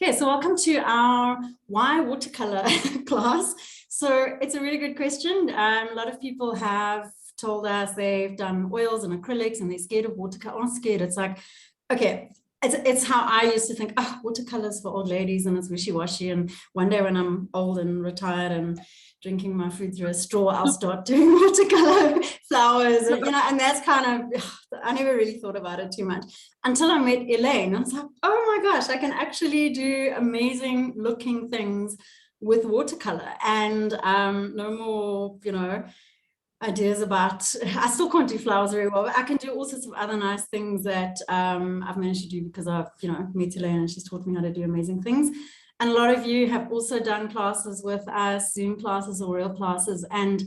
Okay, so welcome to our Why Watercolor class. So it's a really good question. A lot of people have told us they've done oils and acrylics and they're scared of watercolor. I'm scared. It's like, okay, it's how I used to think, oh, watercolors for old ladies and it's wishy-washy. And one day when I'm old and retired and drinking my food through a straw, I'll start doing watercolor flowers, and, and that's kind of, I never really thought about it too much until I met Elaine. I was like, oh my gosh, I can actually do amazing looking things with watercolor, and no more, ideas about, I still can't do flowers very well, but I can do all sorts of other nice things that I've managed to do because I've, met Elaine and she's taught me how to do amazing things. And a lot of you have also done classes with us, Zoom classes or real classes. And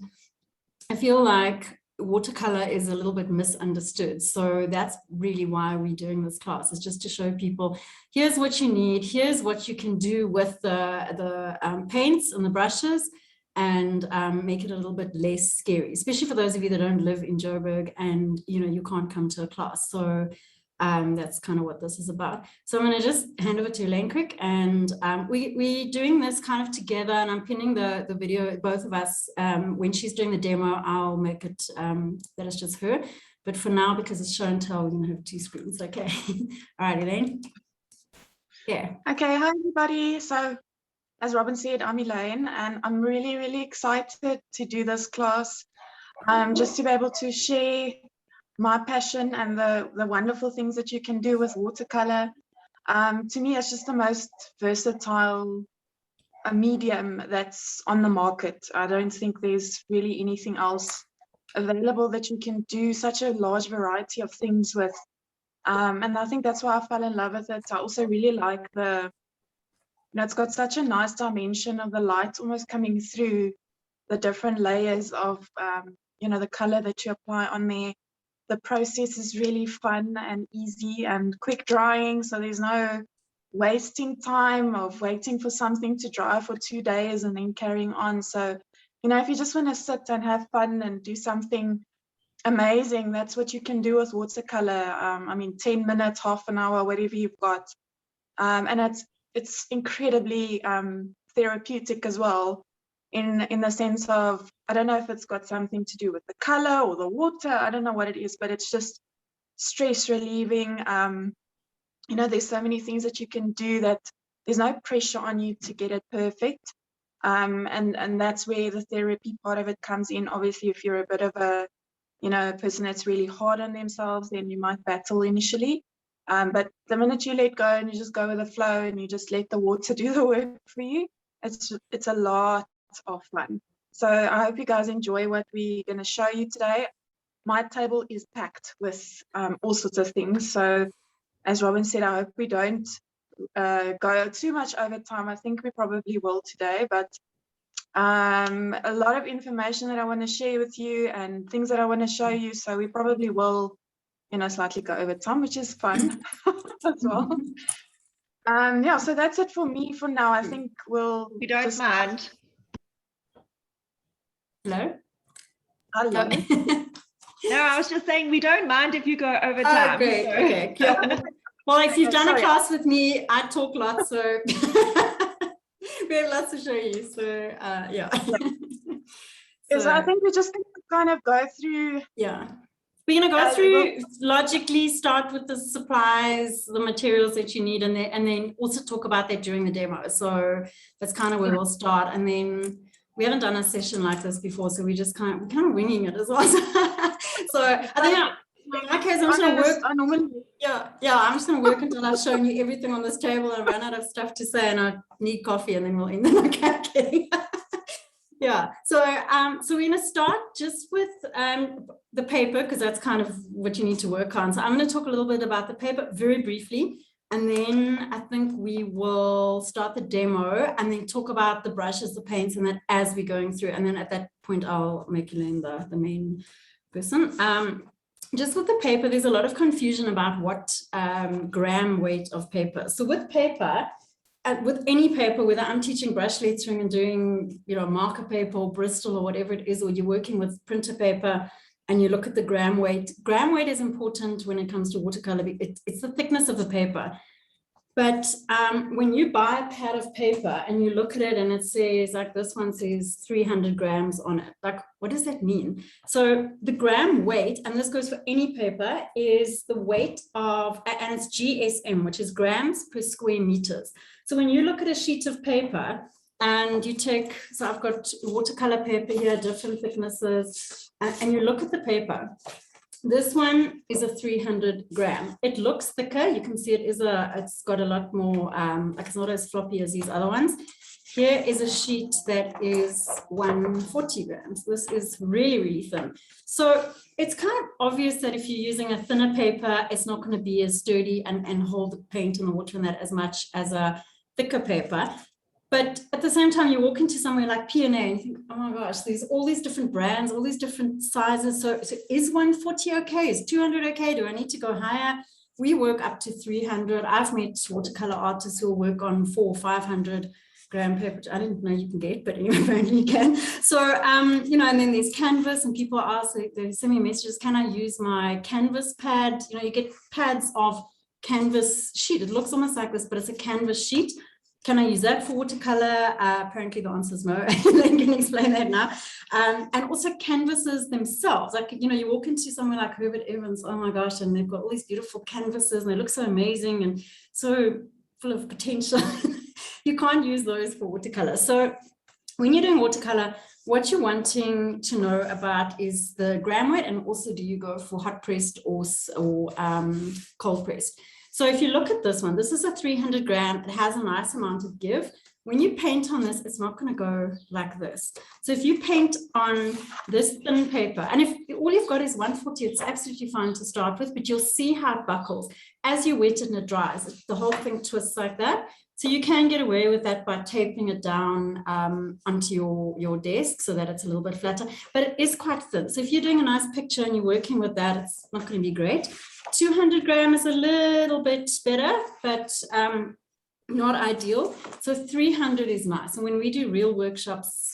I feel like watercolor is a little bit misunderstood. So that's really why we're doing this class, is just to show people, here's what you need, here's what you can do with the paints and the brushes, and make it a little bit less scary, especially for those of you that don't live in Joburg and, you can't come to a class. So that's kind of what this is about. So I'm going to just hand over to Elaine quick, and we're doing this kind of together, and I'm pinning the video, both of us. When she's doing the demo, I'll make it that it's just her. But for now, because it's show and tell, we're going to have two screens. Okay. All right, Elaine. Yeah. Okay. Hi, everybody. So as Robyn said, I'm Elaine, and I'm really, really excited to do this class, just to be able to share my passion and the wonderful things that you can do with watercolor. To me, it's just the most versatile medium that's on the market. I don't think there's really anything else available that you can do such a large variety of things with. And I think that's why I fell in love with it. I also really like it's got such a nice dimension of the light almost coming through the different layers of, the color that you apply on there. The process is really fun and easy and quick drying. So there's no wasting time of waiting for something to dry for 2 days and then carrying on. So, if you just want to sit and have fun and do something amazing, that's what you can do with watercolor. 10 minutes, half an hour, whatever you've got. And it's incredibly therapeutic as well, in the sense of, I don't know if it's got something to do with the color or the water, I don't know what it is, but it's just stress relieving. There's so many things that you can do that there's no pressure on you to get it perfect. And that's where the therapy part of it comes in. Obviously, if you're a bit of a person that's really hard on themselves, then you might battle initially. But the minute you let go and you just go with the flow and you just let the water do the work for you, it's a lot of fun. So I hope you guys enjoy what we're going to show you today. My table is packed with all sorts of things. So as Robyn said, I hope we don't go too much over time. I think we probably will today, but a lot of information that I want to share with you and things that I want to show you. So we probably will slightly go over time, which is fun as well. So that's it for me for now. I think we don't mind. Hello? Hello. No, I was just saying we don't mind if you go over time. Oh, great. So. Okay. Yeah. Well, if you've done a class with me, I talk lots, so we have lots to show you. So yeah. So I think we just kind of go through. Yeah. We're going to go through, logically start with the supplies, the materials that you need, and then also talk about that during the demo. So that's kind of where we'll start. And then we haven't done a session like this before, so we're kind of winging it as well. So I think in my case, I'm just going to work. I'm just going to work until I've shown you everything on this table and run out of stuff to say, and I need coffee, and then we'll end. Okay. Yeah, so we're going to start just with the paper, because that's kind of what you need to work on. So I'm going to talk a little bit about the paper very briefly, and then I think we will start the demo and then talk about the brushes, the paints, and that as we're going through. And then at that point, I'll make Elaine the main person. Just with the paper, there's a lot of confusion about what gram weight of paper. So with paper, with any paper, whether I'm teaching brush lettering and doing, marker paper or Bristol or whatever it is, or you're working with printer paper and you look at the gram weight is important when it comes to watercolor. It's the thickness of the paper. But when you buy a pad of paper and you look at it and it says, like this one says 300 grams on it, like what does that mean? So the gram weight, and this goes for any paper, is the weight of, and it's GSM, which is grams per square meters. So when you look at a sheet of paper and you take, so I've got watercolor paper here, different thicknesses, and you look at the paper. This one is a 300 gram. It looks thicker. You can see it's got a lot more, like it's not as floppy as these other ones. Here is a sheet that is 140 grams. This is really, really thin. So it's kind of obvious that if you're using a thinner paper, it's not going to be as sturdy and hold the paint and the water in that as much as a thicker paper. But at the same time, you walk into somewhere like P&A and you think, oh my gosh, there's all these different brands, all these different sizes. So is 140 okay? Is 200 okay? Do I need to go higher? We work up to 300. I've met watercolor artists who will work on 400 or 500 gram paper, which I didn't know you can get, but anyway, apparently you can. So, you know, and then there's canvas, and people ask, they send me messages, can I use my canvas pad? You know, you get pads of canvas sheet. It looks almost like this, but it's a canvas sheet. Can I use that for watercolor? Apparently the answer is no. Elaine can explain that now. And also canvases themselves. Like, you know, you walk into somewhere like Herbert Evans, oh my gosh, and they've got all these beautiful canvases and they look so amazing and so full of potential. You can't use those for watercolor. So when you're doing watercolor, what you're wanting to know about is the gram weight, and also do you go for hot pressed or cold pressed. So if you look at this one, this is a 300 gram. It has a nice amount of give. When you paint on this, it's not going to go like this. So if you paint on this thin paper, and if all you've got is 140, it's absolutely fine to start with, but you'll see how it buckles. As you wet it and it dries, the whole thing twists like that. So you can get away with that by taping it down onto your desk so that it's a little bit flatter, but it is quite thin. So if you're doing a nice picture and you're working with that, it's not going to be great. 200 gram is a little bit better, but not ideal. So 300 is nice. And when we do real workshops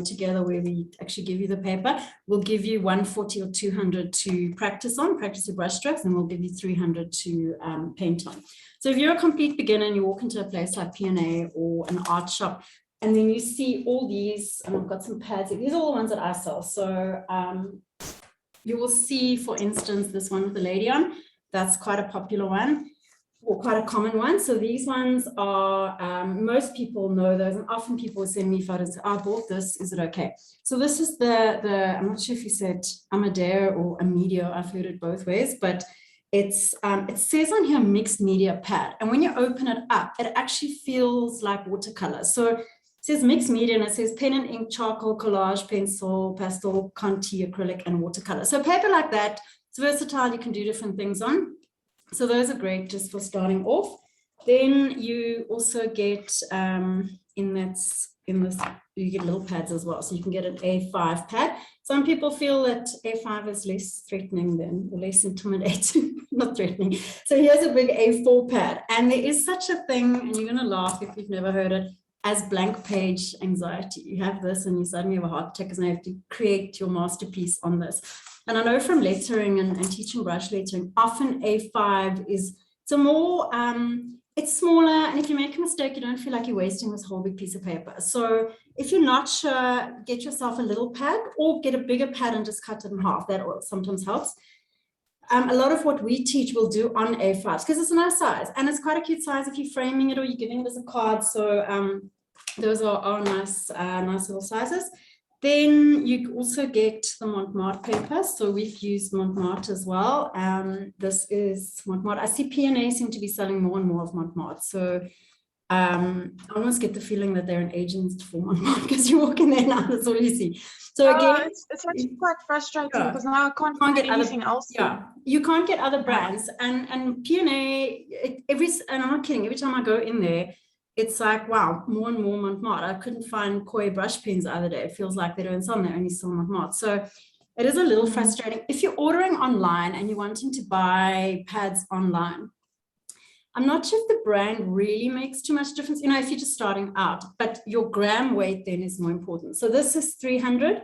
together where we actually give you the paper, we'll give you 140 or 200 to practice your brush strokes, and we'll give you 300 to paint on. So if you're a complete beginner and you walk into a place like P&A or an art shop, and then you see all these, and I've got some pads, these are all the ones that I sell. So you will see, for instance, this one with the lady on, that's quite a popular one, or quite a common one. So these ones are, most people know those, and often people send me photos, I bought this, is it okay? So this is the I'm not sure if you said Amadeo or Amedio, I've heard it both ways, but it's it says on here mixed media pad, and when you open it up, it actually feels like watercolor. So it says mixed media, and it says pen and ink, charcoal, collage, pencil, pastel, Conti, acrylic, and watercolor. So paper like that, it's versatile, you can do different things on. So those are great just for starting off. Then you also get in this you get little pads as well. So you can get an A5 pad. Some people feel that A5 is less threatening than, or less intimidating, not threatening. So here's a big A4 pad, and there is such a thing, and you're going to laugh if you've never heard it, as blank page anxiety. You have this and you suddenly have a heart attack because you have to create your masterpiece on this. And I know from lettering and teaching brush lettering, often A5 is some more, it's smaller, and if you make a mistake, you don't feel like you're wasting this whole big piece of paper. So if you're not sure, get yourself a little pad or get a bigger pad and just cut it in half. That sometimes helps. A lot of what we teach we'll do on A5s because it's a nice size, and it's quite a cute size if you're framing it or you're giving it as a card. So those are nice, nice little sizes. Then you also get the Montmartre paper. So we've used Montmartre as well. This is Montmartre. I see P&A seem to be selling more and more of Montmartre. So I almost get the feeling that they're an agent for Montmartre because you walk in there now, that's all you see. So again, it's actually quite frustrating because now I can't get anything else. Yeah, you can't get other brands. And P&A, and I'm not kidding, every time I go in there, it's like, wow, more and more Montmartre. I couldn't find Koi brush pens the other day. It feels like they don't sell them, they only sell Montmartre. So it is a little frustrating. If you're ordering online and you're wanting to buy pads online, I'm not sure if the brand really makes too much difference, you know, if you're just starting out, but your gram weight then is more important. So this is 300,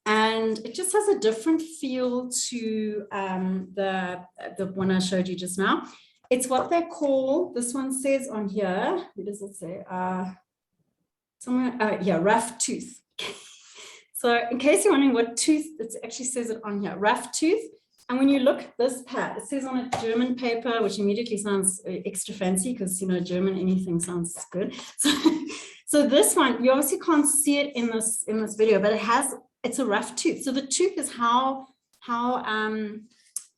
and it just has a different feel to the one I showed you just now. It's what they call, this one says on here, what does it say? Somewhere, yeah, rough tooth. So in case you're wondering what tooth, it actually says it on here, rough tooth. And when you look at this pad, it says on a German paper, which immediately sounds extra fancy because, you know, German, anything sounds good. So this one, you obviously can't see it in this video, but it's a rough tooth. So the tooth is how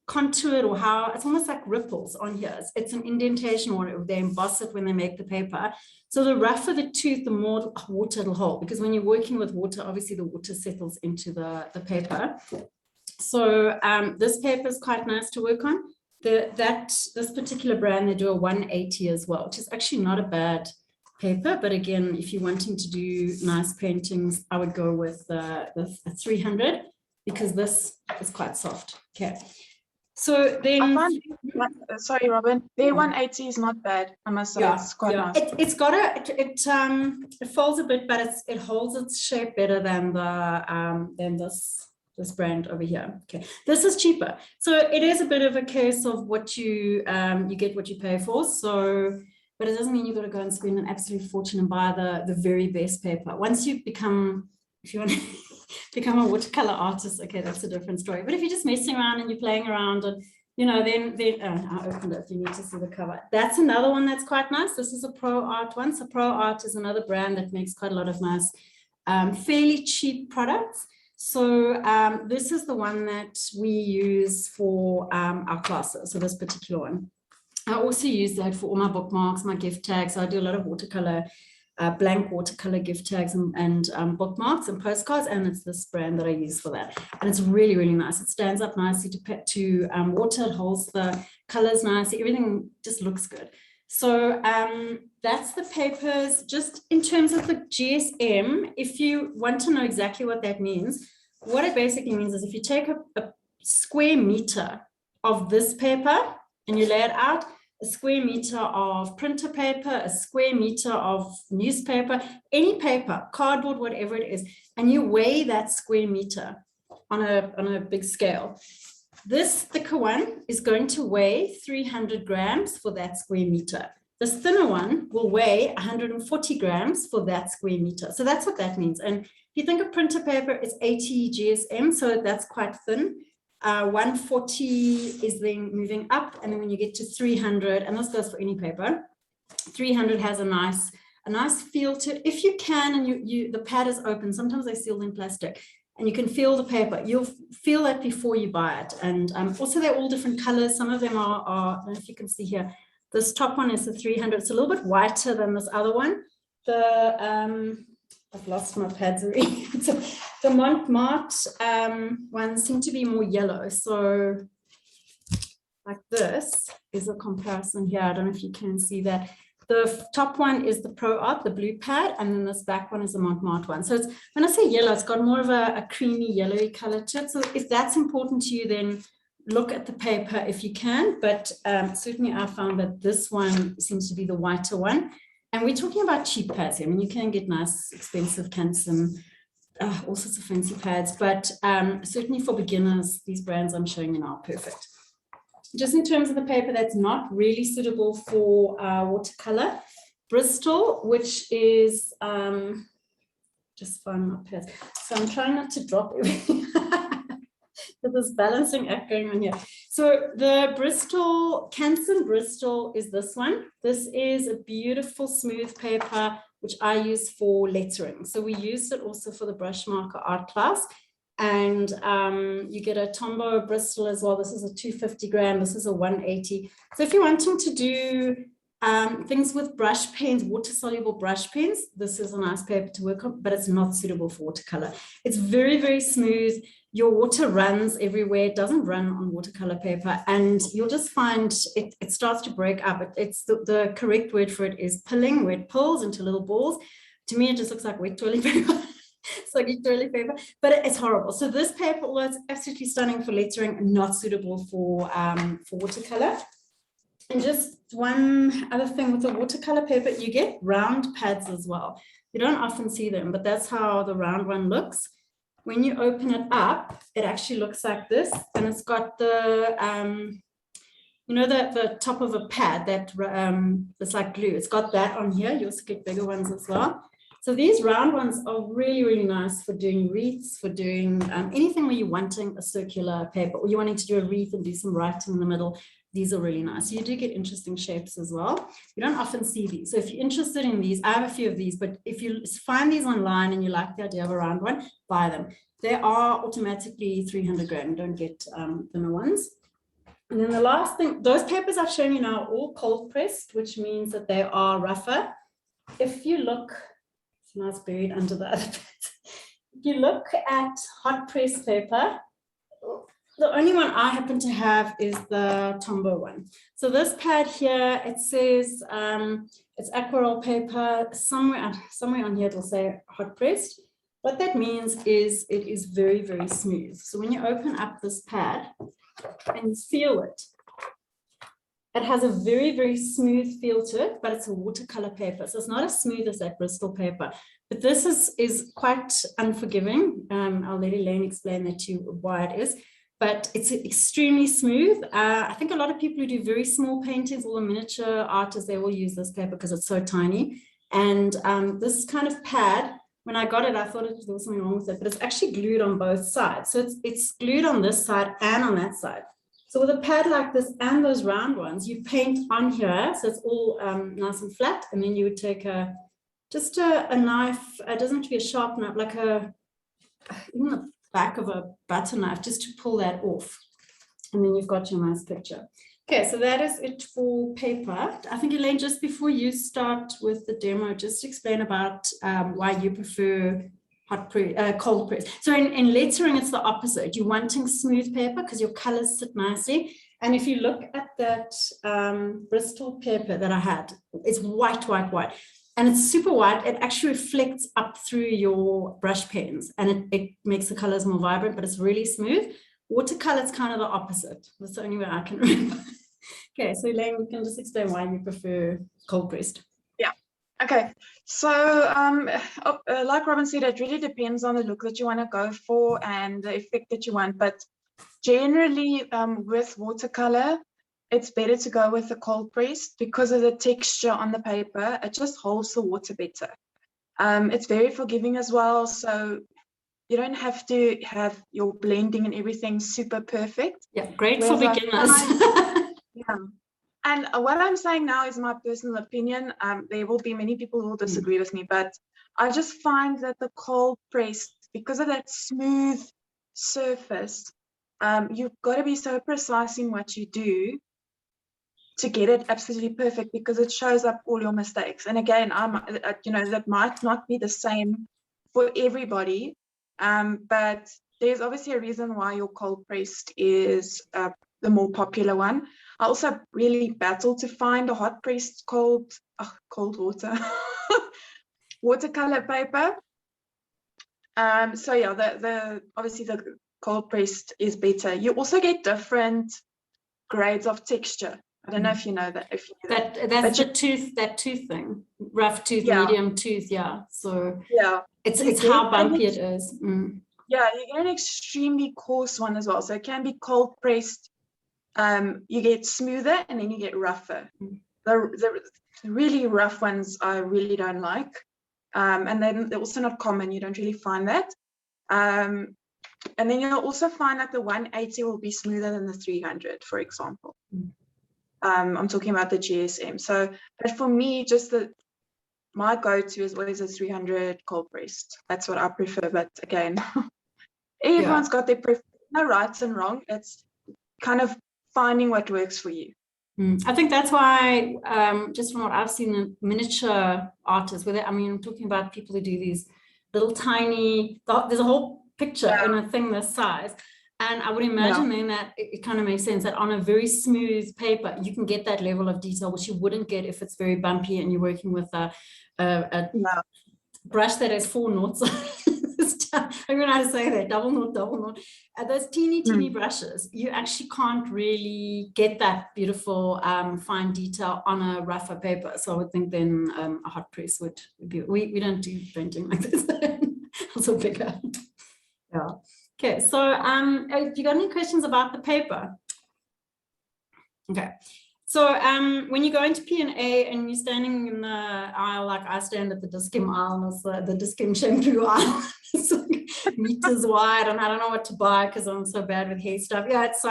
contoured, or how it's almost like ripples on here. It's an indentation, or they emboss it when they make the paper. So the rougher the tooth, the more water it'll hold, because when you're working with water, obviously the water settles into the paper. So this paper is quite nice to work on. This particular brand, they do a 180 as well, which is actually not a bad paper. But again, if you're wanting to do nice paintings, I would go with the 300, because this is quite soft. Okay. So then, I find, sorry, Robyn, their 180 is not bad. I must say, it's quite nice. It's got it folds a bit, but it holds its shape better than this brand over here. Okay, this is cheaper, so it is a bit of a case of what you get what you pay for. So, but it doesn't mean you've got to go and spend an absolute fortune and buy the very best paper. Once you become, if you want to become a watercolor artist, okay, that's a different story. But if you're just messing around and you're playing around, and you know, then I opened it, you need to see the cover. That's another one that's quite nice. This is a ProArt one. So ProArt is another brand that makes quite a lot of nice, fairly cheap products. So this is the one that we use for our classes. So this particular one. I also use that for all my bookmarks, my gift tags. So I do a lot of watercolor, blank watercolor gift tags and bookmarks and postcards. And it's this brand that I use for that. And it's really, really nice. It stands up nicely to water. It holds the colors nicely. Everything just looks good. So that's the papers. Just in terms of the GSM, if you want to know exactly what that means, what it basically means is if you take a square meter of this paper and you lay it out, a square meter of printer paper, a square meter of newspaper, any paper, cardboard, whatever it is, and you weigh that square meter on a big scale. This thicker one is going to weigh 300 grams for that square meter. This thinner one will weigh 140 grams for that square meter. So that's what that means. And if you think of printer paper, it's 80 GSM, so that's quite thin. 140 is then moving up, and then when you get to 300, and this goes for any paper, 300 has a nice feel to it. If you can, and the pad is open, sometimes they're sealed in plastic, and you can feel the paper. You'll feel that before you buy it. And also they're all different colors. Some of them are, I don't know if you can see here, this top one is the 300. It's a little bit whiter than this other one. I've lost my pads already. The Montmartre ones seem to be more yellow. So like this is a comparison here. I don't know if you can see that. The top one is the ProArt, the blue pad, and then this back one is the Montmartre one. So it's, when I say yellow, it's got more of a creamy yellowy color to it. So if that's important to you, then look at the paper if you can. But certainly I found that this one seems to be the whiter one. And we're talking about cheap pads here. I mean, you can get nice, expensive Canson, all sorts of fancy pads, but certainly for beginners, these brands I'm showing you now are perfect. Just in terms of the paper that's not really suitable for watercolor, Bristol, which is, just find my pads. So I'm trying not to drop everything. There's balancing act going on here. So the Bristol Canson Bristol is this one. This is a beautiful smooth paper which I use for lettering. So we used it also for the brush marker art class. And you get a Tombow Bristol as well. This is a 250 gram. This is a 180. So if you're wanting to do things with brush pens, water soluble brush pens, this is a nice paper to work on, but it's not suitable for watercolor. It's very, very smooth. Your water runs everywhere. It doesn't run on watercolor paper, and you'll just find it starts to break up. It's the correct word for it is pilling, where it pulls into little balls. To me, it just looks like wet toilet paper. Soggy toilet paper, but it's horrible. So this paper, although it's absolutely stunning for lettering, not suitable for watercolor. And just one other thing with the watercolor paper, you get round pads as well. You don't often see them, but that's how the round one looks. When you open it up, it actually looks like this, and it's got the you know, the top of a pad that it's like glue. It's got that on here. You also get bigger ones as well. So these round ones are really, really nice for doing wreaths, for doing anything where you're wanting a circular paper, or you're wanting to do a wreath and do some writing in the middle. These are really nice. You do get interesting shapes as well. You don't often see these. So if you're interested in these, I have a few of these, but if you find these online and you like the idea of a round one, buy them. They are automatically 300 gram. Don't get thinner ones. And then the last thing, those papers I've shown you now are all cold pressed, which means that they are rougher. If you look, it's nice buried under the other bit. If you look at hot press paper, the only one I happen to have is the Tombow one. So this pad here, it says it's aquarelle paper. Somewhere on here it'll say hot pressed. What that means is it is very, very smooth. So when you open up this pad and feel it, it has a very, very smooth feel to it, but it's a watercolor paper. So it's not as smooth as that Bristol paper. But this is quite unforgiving. I'll let Elaine explain that to you why it is. But it's extremely smooth. I think a lot of people who do very small paintings, all the miniature artists, they will use this paper because it's so tiny. And this kind of pad, when I got it, I thought there was something wrong with it, but it's actually glued on both sides. So it's glued on this side and on that side. So with a pad like this and those round ones, you paint on here, so it's all nice and flat, and then you would take just a knife. It doesn't have to be a sharp knife, like even the back of a butter knife, just to pull that off, and then you've got your nice picture. Okay, so that is it for paper. I think, Elaine, just before you start with the demo, just explain about why you prefer cold press. So in lettering, it's the opposite. You're wanting smooth paper because your colors sit nicely. And if you look at that Bristol paper that I had, it's white, white, white. And it's super white. It actually reflects up through your brush pens, and it makes the colors more vibrant, but it's really smooth. Watercolor is kind of the opposite. That's the only way I can remember. Okay, so Elaine, you can just explain why you prefer cold pressed. Yeah. Okay. So like Robyn said, it really depends on the look that you want to go for and the effect that you want. But generally, with watercolor, it's better to go with the cold pressed because of the texture on the paper. It just holds the water better. It's very forgiving as well. So you don't have to have your blending and everything super perfect. Yeah, great for beginners. Yeah. And what I'm saying now is my personal opinion. There will be many people who will disagree with me, but I just find that the cold pressed, because of that smooth surface, you've got to be so precise in what you do to get it absolutely perfect, because it shows up all your mistakes. And again, that might not be the same for everybody, but there's obviously a reason why your cold pressed is the more popular one. I also really battled to find a hot pressed cold water watercolor paper. So yeah, the obviously the cold pressed is better. You also get different grades of texture. I don't know if you know that. That's that tooth thing, rough tooth, medium tooth, yeah. So yeah, it's how bumpy it is. Yeah, you get an extremely coarse one as well. So it can be cold pressed. You get smoother and then you get rougher. The really rough ones I really don't like. And then they're also not common. You don't really find that. And then you'll also find that the 180 will be smoother than the 300, for example. I'm talking about the GSM. So, but for me, just my go-to is always a 300 cold pressed. That's what I prefer. But again, everyone's got their preference. No rights and wrong. It's kind of finding what works for you. I think that's why, just from what I've seen, the miniature artists, I'm talking about people who do these little tiny, there's a whole picture in a thing this size. And I would imagine then that it kind of makes sense that on a very smooth paper, you can get that level of detail, which you wouldn't get if it's very bumpy and you're working with a brush that has 4 knots. I don't know how to say that, double knot. Those teeny brushes, you actually can't really get that beautiful fine detail on a rougher paper. So I would think then a hot press would be, we don't do printing like this. Also bigger. Yeah. Okay, so have you got any questions about the paper? Okay. So when you go into P&A and you're standing in the aisle, like I stand at the Diskim aisle, it's the Diskim shampoo aisle. It's like meters wide, and I don't know what to buy because I'm so bad with hair stuff. Yeah, it's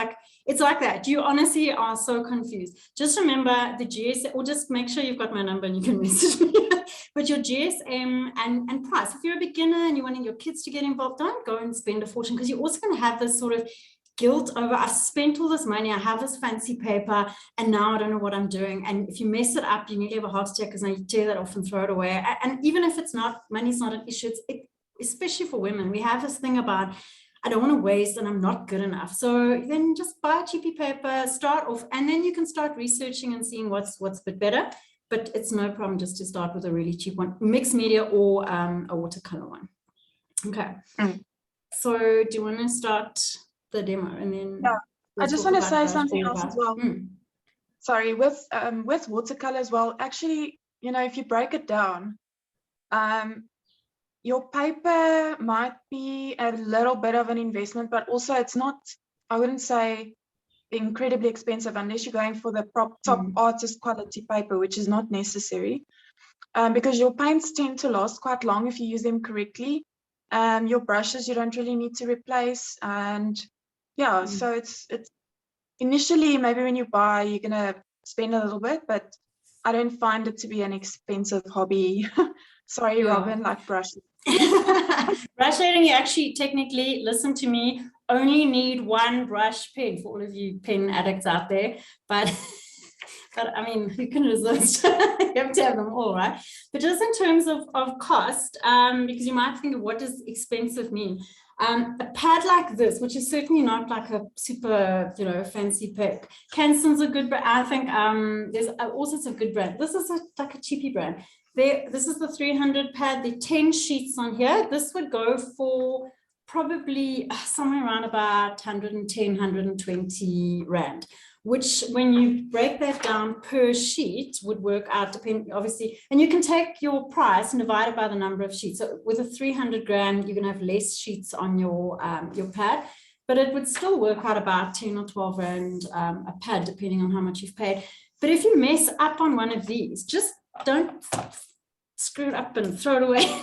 like that. You honestly are so confused. Just remember the GSM, or just make sure you've got my number and you can message me. But your GSM and price. If you're a beginner and you're wanting your kids to get involved, don't go and spend a fortune, because you're also going to have this sort of guilt over, I've spent all this money, I have this fancy paper, and now I don't know what I'm doing. And if you mess it up, you nearly have a heart attack, because now you tear that off and throw it away. And even if it's not, money's not an issue, especially for women, we have this thing about, I don't want to waste and I'm not good enough. So then just buy a cheapie paper, start off, and then you can start researching and seeing what's a bit better. But it's no problem just to start with a really cheap one, mixed media or a watercolor one. Okay. So do you want to start the demo, and then I just want to say something else as well. Sorry, with watercolor as well, actually, you know, if you break it down, your paper might be a little bit of an investment, but also it's not, I wouldn't say incredibly expensive unless you're going for the top artist quality paper, which is not necessary, because your paints tend to last quite long if you use them correctly. Your brushes you don't really need to replace, and yeah, so it's initially, maybe when you buy, you're gonna spend a little bit, but I don't find it to be an expensive hobby. Sorry, Robyn, like brushes. Brush shading, you actually technically, listen to me, only need one brush pen for all of you pen addicts out there, but I mean, who can resist? You have to have them all, right? But just in terms of cost, because you might think of what does expensive mean? A pad like this, which is certainly not like a super, you know, fancy pick. Canson's a good brand. I think there's all sorts of good brands. This is like a cheapie brand. This is the 300 pad. There are 10 sheets on here. This would go for probably somewhere around about 110, 120 Rand, which when you break that down per sheet would work out, depending, obviously, and you can take your price and divide it by the number of sheets. So with a 300 grand, you're going to have less sheets on your pad, but it would still work out about 10 or 12 Rand a pad, depending on how much you've paid. But if you mess up on one of these, just don't screw it up and throw it away.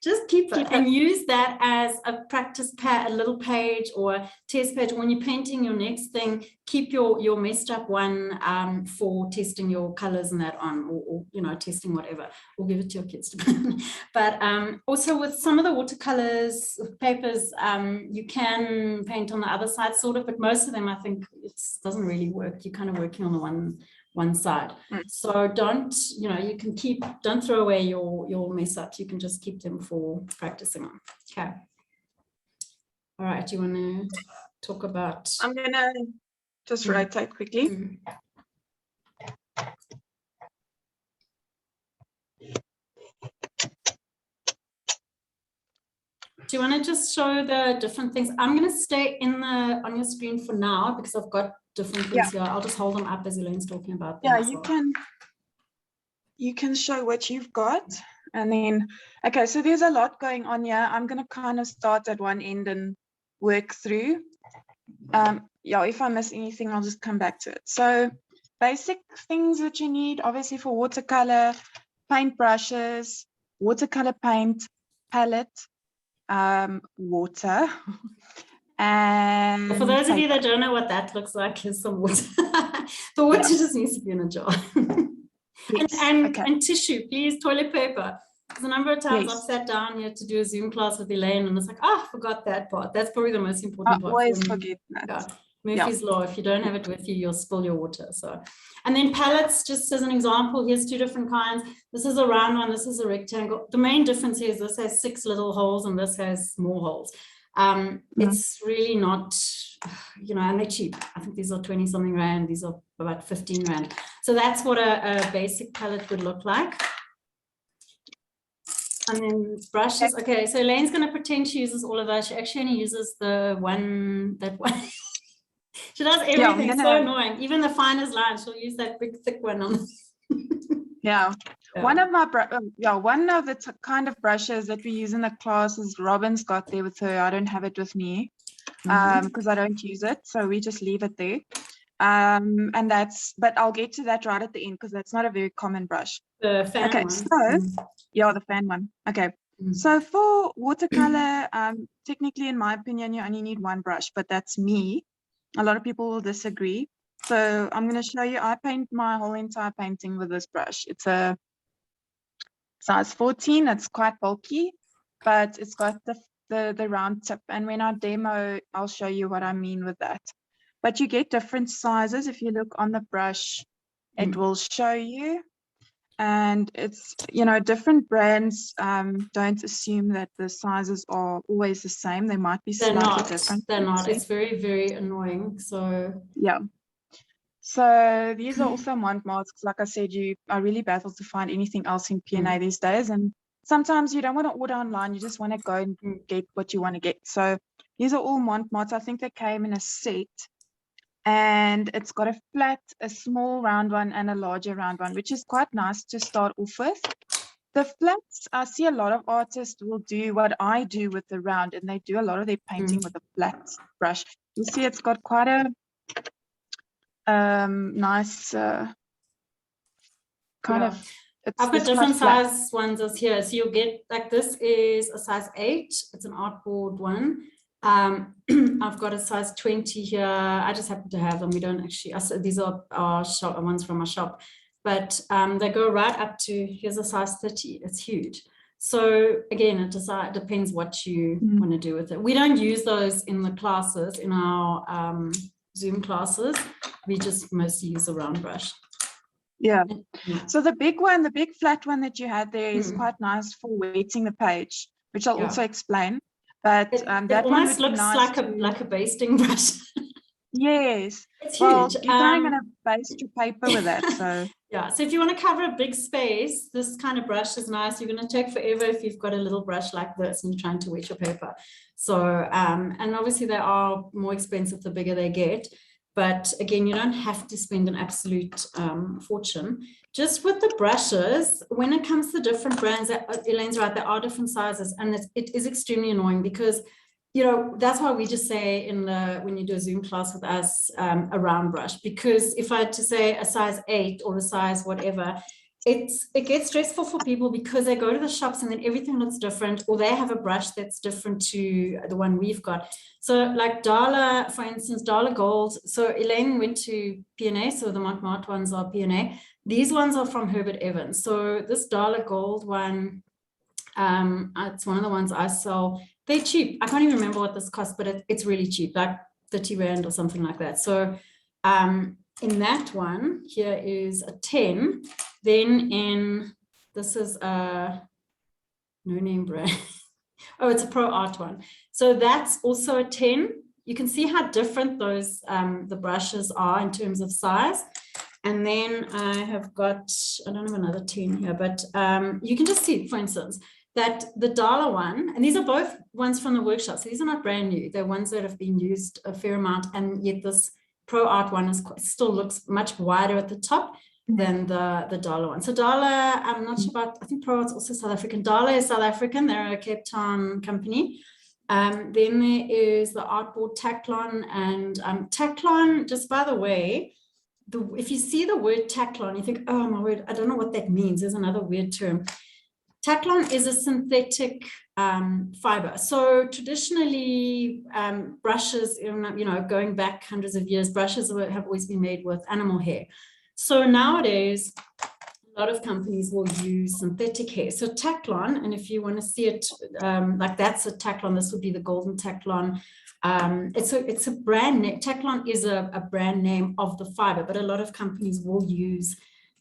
Just keep it and use that as a practice pad, a little page or test page. When you're painting your next thing, keep your messed up one for testing your colors and that on, or you know, testing whatever, or give it to your kids to but also with some of the watercolors papers, you can paint on the other side sort of, but most of them I think it doesn't really work. You're kind of working on the one side. So don't, you know, you can don't throw away your mess ups. You can just keep them for practicing on. Okay. All right. Do you want to talk about? I'm gonna just rotate quickly. Do you want to just show the different things? I'm going to stay on your screen for now because I've got different things here. I'll just hold them up as Elaine's talking about them. Yeah, you can show what you've got, and then okay, so there's a lot going on here. I'm going to kind of start at one end and work through. Yeah, if I miss anything, I'll just come back to it. So basic things that you need, obviously, for watercolor: paint brushes, watercolor paint, palette, water, and for those of you that don't know what that looks like, here's some water. The water just needs to be in a jar. And tissue, please, toilet paper. Because a number of times I've sat down here to do a Zoom class with Elaine and it's like, I forgot that part. That's probably the most important part. I always forget that. Yeah. Murphy's Law, if you don't have it with you, you'll spill your water. So, and then pallets, just as an example, here's two different kinds. This is a round one, this is a rectangle. The main difference here is this has 6 little holes and this has more holes. It's really not, you know, and they're cheap. I think these are 20 something Rand, these are about 15 Rand. So that's what a basic palette would look like. And then brushes. Okay, so Elaine's going to pretend she uses all of those. She actually only uses that one. She does everything. It's so annoying. Even the finest line, she'll use that big thick one on. Yeah. One of the kind of brushes that we use in the class is Robyn's got there with her. I don't have it with me because I don't use it, so we just leave it there. And but I'll get to that right at the end because that's not a very common brush. The fan Okay, one. so yeah, the fan one. Okay, so for watercolor, technically, in my opinion, you only need one brush, but that's me. A lot of people will disagree. So I'm going to show you. I paint my whole entire painting with this brush. It's a size 14. It's quite bulky, but it's got the round tip. And when I demo, I'll show you what I mean with that. But you get different sizes. If you look on the brush, it will show you. And it's, you know, different brands don't assume that the sizes are always the same. They might be slightly different. They're not. It's very, very annoying. So yeah. So these are also Montmartre. Like I said, I really battle to find anything else in P&A these days. And sometimes you don't want to order online. You just want to go and get what you want to get. So these are all Montmartre. I think they came in a set. And it's got a small round one and a larger round one, which is quite nice to start off with. The flats, I see a lot of artists will do what I do with the round, and they do a lot of their painting with a flat brush. You see it's got quite a nice kind of... I've got different size ones as here. So you'll get, like, this is a size 8. It's an artboard one. I've got a size 20 here. I just happen to have them. We don't actually, these are our shop, ones from our shop, but they go right up to, here's a size 30. It's huge. So again, it depends what you want to do with it. We don't use those in the classes, in our Zoom classes. We just mostly use a round brush. Yeah. So the big one, the big flat one that you had there is quite nice for wetting the page, which I'll also explain. But that almost looks nice like a basting brush. Yes. It's well, huge. You're going to baste your paper with that. So yeah. So if you want to cover a big space, this kind of brush is nice. You're going to take forever if you've got a little brush like this and you're trying to wet your paper. So and obviously they are more expensive the bigger they get. But again, you don't have to spend an absolute fortune. Just with the brushes, when it comes to different brands, Elaine's right, there are different sizes, and it is extremely annoying because, you know, that's why we just say when you do a Zoom class with us, a round brush, because if I had to say a size 8 or a size whatever, it gets stressful for people because they go to the shops and then everything looks different, or they have a brush that's different to the one we've got. So like Dala, for instance, Dala Gold. So Elaine went to P&A, so the Montmartre ones are P&A. These ones are from Herbert Evans. So this Dala Gold one, it's one of the ones I sell. They're cheap. I can't even remember what this costs, but it's really cheap, like 30 Rand or something like that. So in that one, here is a 10. Then this is a no-name brand. Oh, it's a ProArt one. So that's also a 10. You can see how different those the brushes are in terms of size. And then I have got, I don't have another 10 here, but you can just see, for instance, that the Dala one, and these are both ones from the workshop. So these are not brand new. They're ones that have been used a fair amount. And yet this ProArt one still looks much wider at the top than the Dala one. So Dala, I'm not sure about, I think ProArt's also South African. Dala is South African. They're a Cape Town company. Then there is the artboard Taclon, and Taclon, just by the way, if you see the word Taclon, you think, oh my word, I don't know what that means. There's another weird term. Taclon is a synthetic fiber. So traditionally, brushes, you know, going back hundreds of years, brushes have always been made with animal hair. So nowadays, a lot of companies will use synthetic hair. So Taclon, and if you want to see it, like that's a Taclon, this would be the golden Taclon. It's a brand name. Taclon is a brand name of the fiber, but a lot of companies will use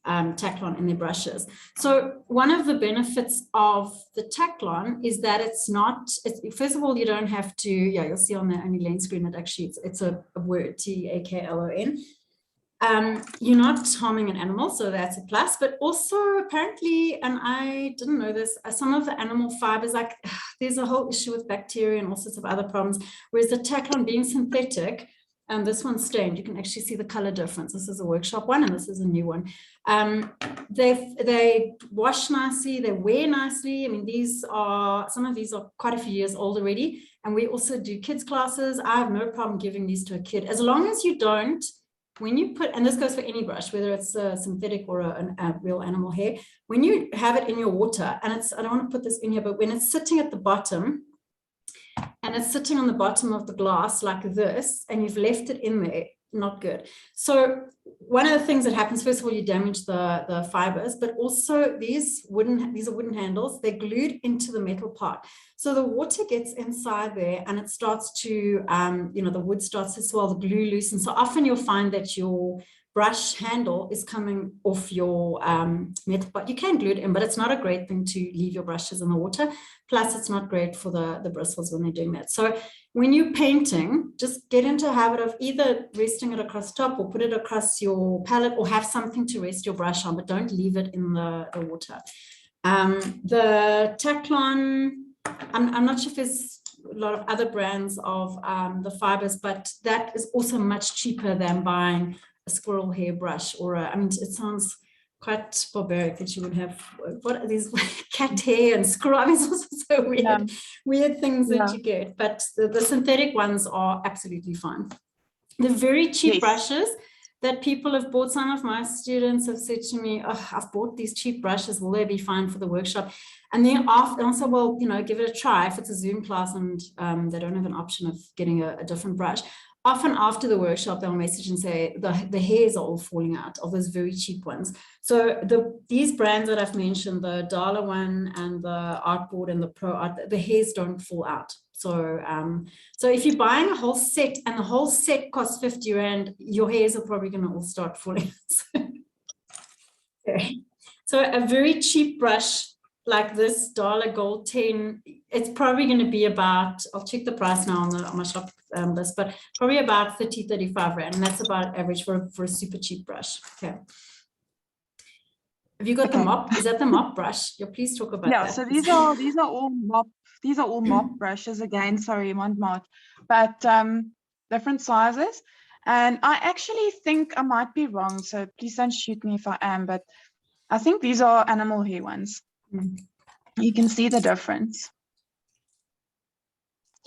Taclon in their brushes. So one of the benefits of the Taclon is that first of all, you don't have to, you'll see on the Elaine screen that actually it's a word, T-A-K-L-O-N. You're not harming an animal, so that's a plus. But also apparently, and I didn't know this, some of the animal fibers, like there's a whole issue with bacteria and all sorts of other problems, whereas the Taclon being synthetic, and this one's stained, you can actually see the color difference. This is a workshop one and this is a new one. They wash nicely, they wear nicely. I mean, some of these are quite a few years old already, and we also do kids classes. I have no problem giving these to a kid, as long as you don't when you put, and this goes for any brush, whether it's a synthetic or a real animal hair, when you have it in your water, and it's, I don't want to put this in here, but when it's sitting at the bottom, and it's sitting on the bottom of the glass like this, and you've left it in there, not good. So one of the things that happens, first of all, you damage the fibers, but also these are wooden handles, they're glued into the metal part. So the water gets inside there and it starts to, you know, the wood starts to swell, the glue loosens. So often you'll find that your brush handle is coming off your metal part. You can glue it in, but it's not a great thing to leave your brushes in the water. Plus, it's not great for the bristles when they're doing that. So when you're painting, just get into a habit of either resting it across top or put it across your palette or have something to rest your brush on, but don't leave it in the water. The Taclon, I'm not sure if there's a lot of other brands of the fibers, but that is also much cheaper than buying a squirrel hair brush or I mean, it sounds quite barbaric that you would have, what are these, cat hair and squirrel, I mean, it's also so weird, weird things that you get, but the synthetic ones are absolutely fine. The very cheap brushes that people have bought, some of my students have said to me, oh, I've bought these cheap brushes, will they be fine for the workshop? And then after, also, well, you know, give it a try if it's a Zoom class and they don't have an option of getting a different brush. Often after the workshop, they'll message and say the hairs are all falling out of those very cheap ones. So these brands that I've mentioned, the dollar one and the Artboard and the ProArt, the hairs don't fall out. So, so if you're buying a whole set and the whole set costs 50 Rand, your hairs are probably going to all start falling. So a very cheap brush like this dollar gold 10, it's probably going to be about, I'll check the price now on my shop list, but probably about 35 Rand, and that's about average for a super cheap brush. Okay. Have you got the mop? Is that the mop brush? Yeah, please talk about that. So these are all mop brushes again. Sorry, Montmartre, but different sizes. And I actually think I might be wrong, so please don't shoot me if I am. But I think these are animal hair ones. You can see the difference.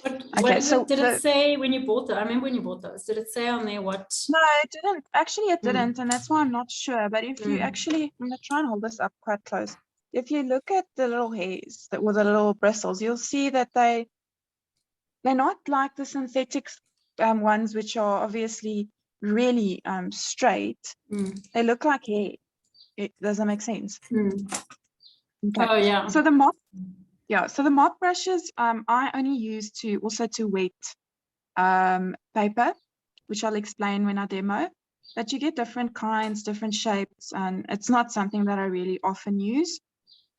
What did it say when you bought them? I remember when you bought those. Did it say on there what? No, it didn't. Actually, it didn't, and that's why I'm not sure. But if you actually, I'm going to try and hold this up quite close. If you look at the little hairs with the little bristles, you'll see that they're not like the synthetic ones, which are obviously really straight. They look like hair. Does that make sense? Okay. Oh yeah. So the mop brushes I only use to wet paper, which I'll explain when I demo. But you get different kinds, different shapes, and it's not something that I really often use.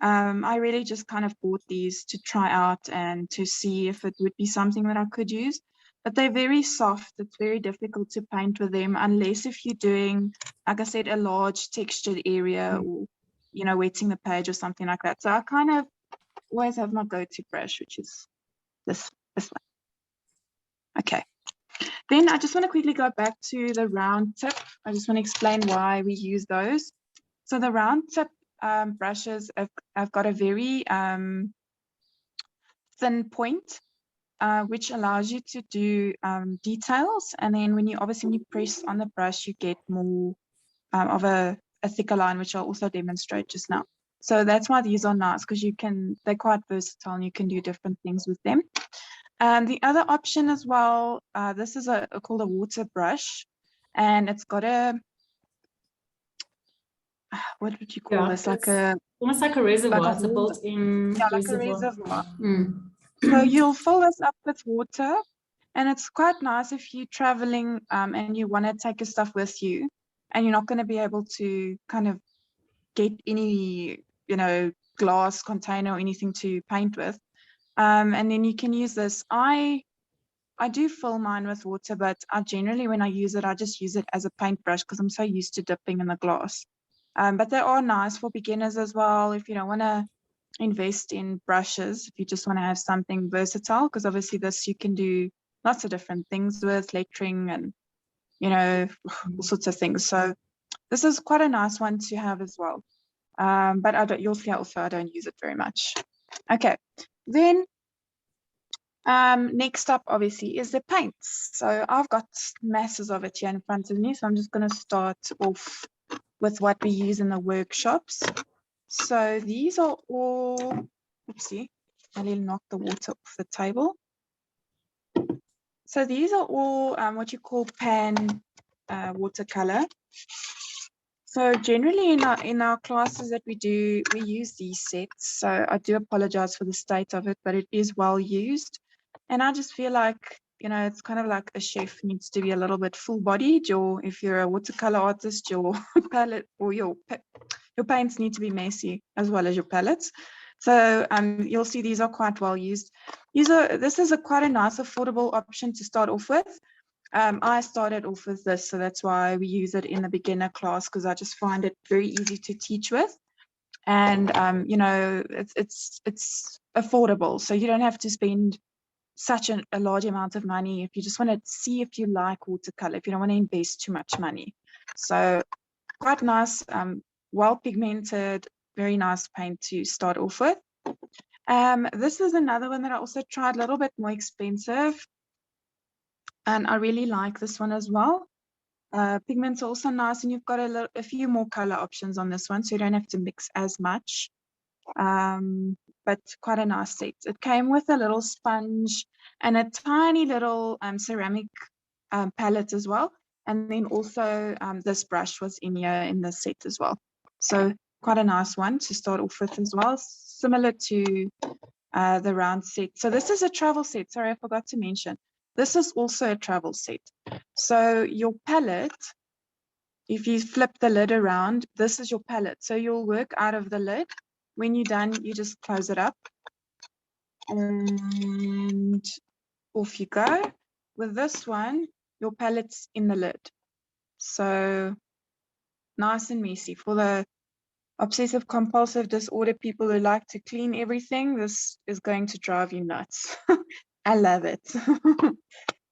I really just kind of bought these to try out and to see if it would be something that I could use. But they're very soft. It's very difficult to paint with them unless if you're doing, like I said, a large textured area or, you know, wetting the page or something like that. So I kind of always have my go-to brush, which is this one. Okay. Then I just want to quickly go back to the round tip. I just want to explain why we use those. So the round tip brushes have got a very thin point, which allows you to do details. And then when you press on the brush, you get more of a thicker line, which I'll also demonstrate just now. So that's why these are nice, because they're quite versatile and you can do different things with them. The other option as well, this is called a water brush, and it's got a, what would you call this? Like almost like a reservoir. It's a built-in reservoir. So you'll fill this up with water, and it's quite nice if you're traveling and you want to take your stuff with you, and you're not going to be able to kind of get any, you know, glass container or anything to paint with. And then you can use this. I do fill mine with water, but I generally, when I use it, I just use it as a paintbrush because I'm so used to dipping in the glass. But they are nice for beginners as well if you don't want to invest in brushes, if you just want to have something versatile, because obviously this you can do lots of different things with, lettering and, you know, all sorts of things. So this is quite a nice one to have as well. But you'll see also I don't use it very much. Okay, then Next up, obviously, is the paints. So I've got masses of it here in front of me. So I'm just going to start off with what we use in the workshops. So these are all, oopsie, I nearly knocked the water off the table. So these are all what you call pan watercolor. So generally in our classes that we do, we use these sets. So I do apologize for the state of it, but it is well used. And I just feel like, you know, it's kind of like a chef needs to be a little bit full-bodied, or if you're a watercolor artist, your palette or your paints need to be messy as well as your palettes. So you'll see these are quite well used. This is quite a nice affordable option to start off with. I started off with this, so that's why we use it in the beginner class, because I just find it very easy to teach with. And you know, it's affordable, so you don't have to spend such a large amount of money if you just want to see if you like watercolor, if you don't want to invest too much money. So quite nice, well pigmented, very nice paint to start off with. This is another one that I also tried, a little bit more expensive, and I really like this one as well. Pigments are also nice, and you've got a few more color options on this one, so you don't have to mix as much. But quite a nice set. It came with a little sponge and a tiny little ceramic palette as well. And then also this brush was in here in the set as well. So quite a nice one to start off with as well, similar to the round set. So this is a travel set. Sorry, I forgot to mention. This is also a travel set. So your palette, if you flip the lid around, this is your palette. So you'll work out of the lid. When you're done, you just close it up and off you go. With this one, your palette's in the lid. So nice and messy. For the obsessive compulsive disorder people who like to clean everything, this is going to drive you nuts. I love it.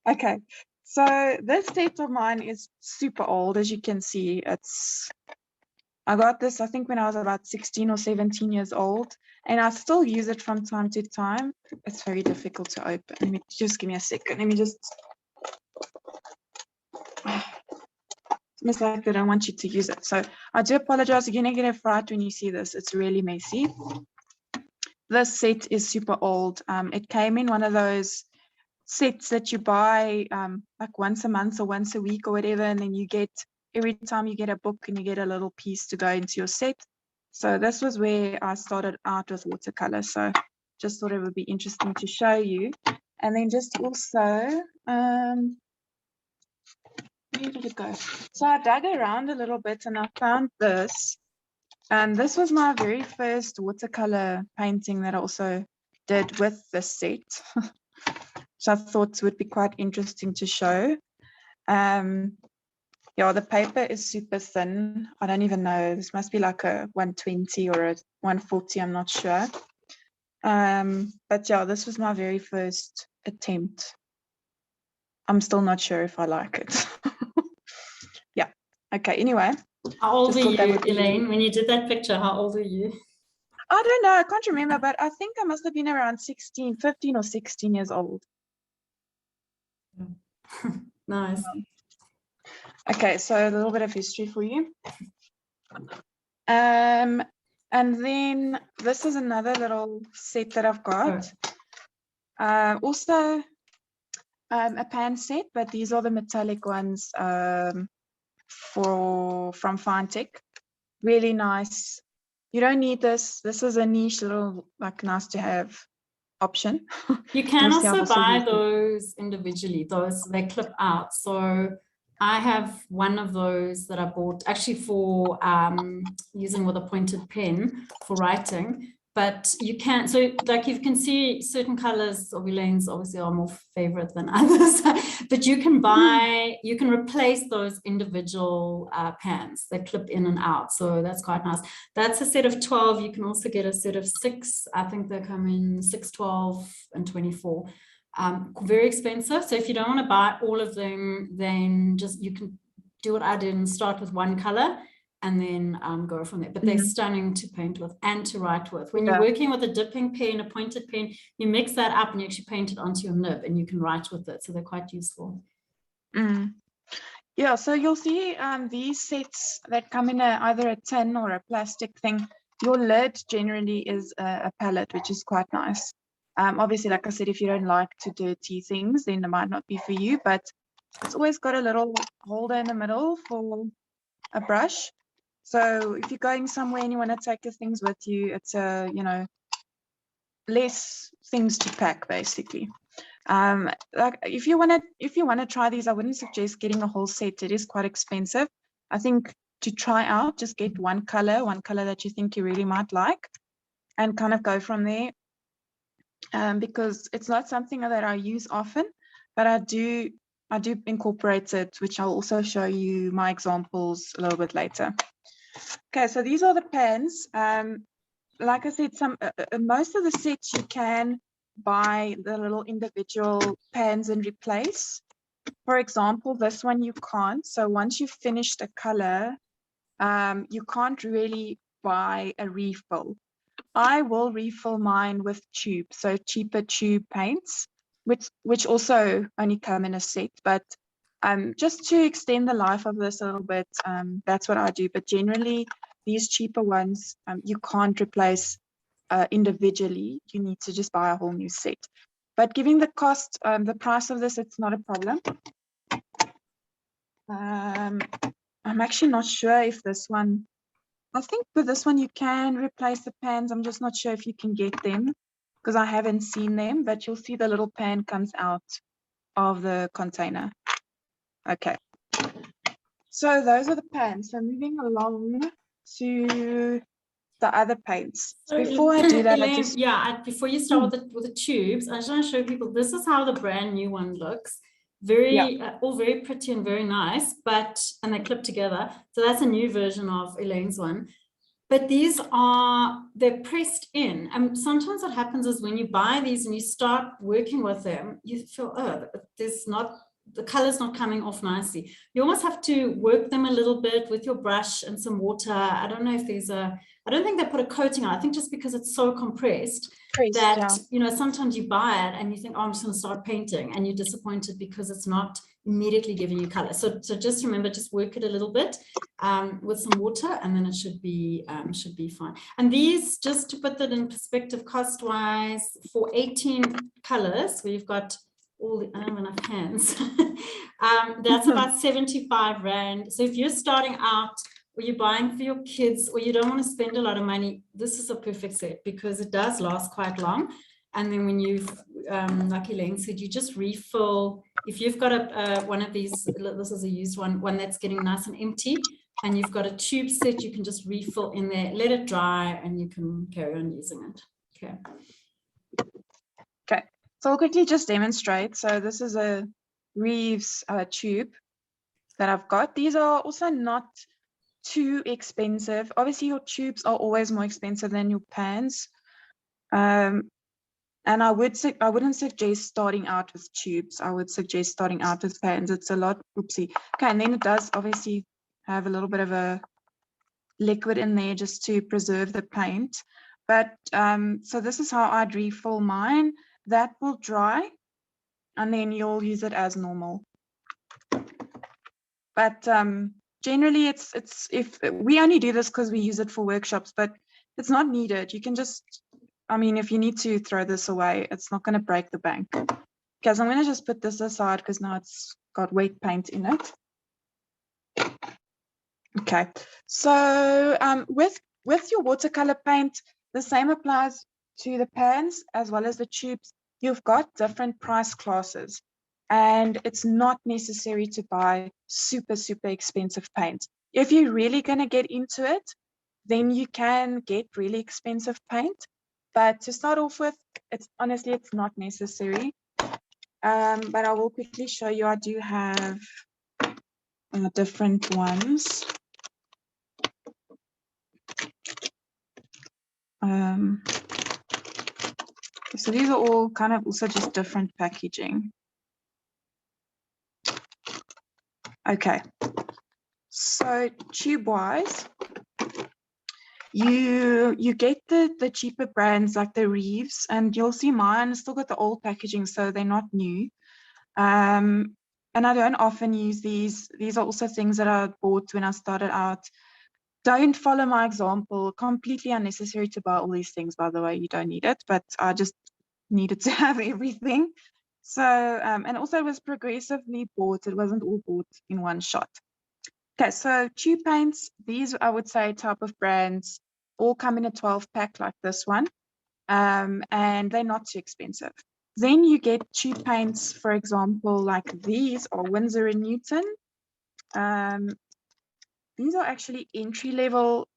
Okay, so this set of mine is super old. As you can see, I got this, I think, when I was about 16 or 17 years old, and I still use it from time to time. It's very difficult to open. Let me just give me a second. Let me just. It's almost like they don't want you to use it. So I do apologize. You're going to get a fright when you see this. It's really messy. This set is super old. It came in one of those sets that you buy like once a month or once a week or whatever, and then you get, every time you get a book and you get a little piece to go into your set. So this was where I started out with watercolor. So just thought it would be interesting to show you. And then just also, where did it go? So I dug around a little bit and I found this. And this was my very first watercolor painting that I also did with this set. So I thought it would be quite interesting to show. Yeah, the paper is super thin. I don't even know. This must be like a 120 or a 140. I'm not sure. But yeah, this was my very first attempt. I'm still not sure if I like it. Yeah. Okay. Anyway. How old were you, Elaine, when you did that picture? How old were you? I don't know. I can't remember, but I think I must have been around 15 or 16 years old. Nice. Okay, so a little bit of history for you. And then this is another little set that I've got. Also a pan set, but these are the metallic ones from Fintech. Really nice. You don't need this. This is a niche little, like, nice to have option. You can also buy those individually. Those, they clip out. So I have one of those that I bought actually for using with a pointed pen for writing. But you can, so like you can see certain colors of Elaine's obviously are more favorite than others, but you can buy, you can replace those individual pans that clip in and out. So that's quite nice. That's a set of 12. You can also get a set of 6. I think they come in 6, 12 and 24. Very expensive. So if you don't want to buy all of them, then just, you can do what I did and start with one color and then go from there. But they're stunning to paint with and to write with. When you're working with a dipping pen, a pointed pen, you mix that up and you actually paint it onto your nib and you can write with it. So they're quite useful. Yeah, so you'll see these sets that come in either a tin or a plastic thing. Your lid generally is a palette, which is quite nice. Obviously, like I said, if you don't like to dirty things, then it might not be for you, but it's always got a little holder in the middle for a brush. So if you're going somewhere and you want to take your things with you, it's less things to pack basically. Like if you want to try these, I wouldn't suggest getting a whole set. It is quite expensive. I think to try out, just get one color that you think you really might like, and kind of go from there. Because it's not something that I use often, but I do incorporate it, which I'll also show you my examples a little bit later. Okay, so these are the pans. Like I said, most of the sets you can buy the little individual pans and replace. For example, this one you can't. So once you've finished a color, you can't really buy a refill. I will refill mine with tube, so cheaper tube paints, which also only come in a set. But just to extend the life of this a little bit, that's what I do. But generally, these cheaper ones, you can't replace individually. You need to just buy a whole new set. But given the cost, the price of this, it's not a problem. I'm actually not sure if this one, I think with this one you can replace the pans. I'm just not sure if you can get them because I haven't seen them, but you'll see the little pan comes out of the container. Okay. So those are the pans. So moving along to the other paints. Before I do that, Elaine, before you start with the tubes, I just want to show people this is how the brand new one looks. All very pretty and very nice, and they clip together. So that's a new version of Elaine's one. But they're pressed in. And sometimes what happens is when you buy these and you start working with them, you feel, the color's not coming off nicely. You almost have to work them a little bit with your brush and some water. I don't know if I don't think they put a coating on. I think just because it's so compressed that, sometimes you buy it and you think, oh, I'm just going to start painting, and you're disappointed because it's not immediately giving you color. So just remember, just work it a little bit with some water, and then it should be fine. And these, just to put that in perspective cost wise, for 18 colors, where you've got I don't have enough hands. That's about 75 Rand. So if you're starting out, or you're buying for your kids, or you don't want to spend a lot of money, this is a perfect set because it does last quite long. And then when you've, like Elaine said, you just refill. If you've got one of these, this is a used one that's getting nice and empty, and you've got a tube set, you can just refill in there, let it dry, and you can carry on using it. Okay. So I'll quickly just demonstrate. So this is a Reeves tube that I've got. These are also not too expensive. Obviously, your tubes are always more expensive than your pans. And I wouldn't suggest starting out with tubes. I would suggest starting out with pans. It's a lot, oopsie. Okay, and then it does obviously have a little bit of a liquid in there just to preserve the paint. But so this is how I'd refill mine. That will dry, and then you'll use it as normal. But generally, it's if we only do this because we use it for workshops, but it's not needed. You can just, if you need to throw this away, it's not going to break the bank. Okay, so I'm going to just put this aside because now it's got wet paint in it. Okay, so with your watercolor paint, the same applies to the pans as well as the tubes. You've got different price classes, and it's not necessary to buy super expensive paint. If you're really going to get into it, then you can get really expensive paint. But to start off with, it's not necessary. But I will quickly show you. I do have different ones. So these are all kind of also just different packaging. Okay, So tube-wise, you get the cheaper brands like the Reeves, and you'll see mine still got the old packaging, so they're not new. And I don't often use these. These are also things that I bought when I started out. Don't follow my example. Completely unnecessary to buy all these things, by the way. You don't need it, but I just needed to have everything. So, and also it was progressively bought. It wasn't all bought in one shot. Okay, so tube paints, these I would say type of brands all come in a 12-pack like this one, and they're not too expensive. Then you get tube paints, for example, like these are Winsor & Newton. These are actually entry-level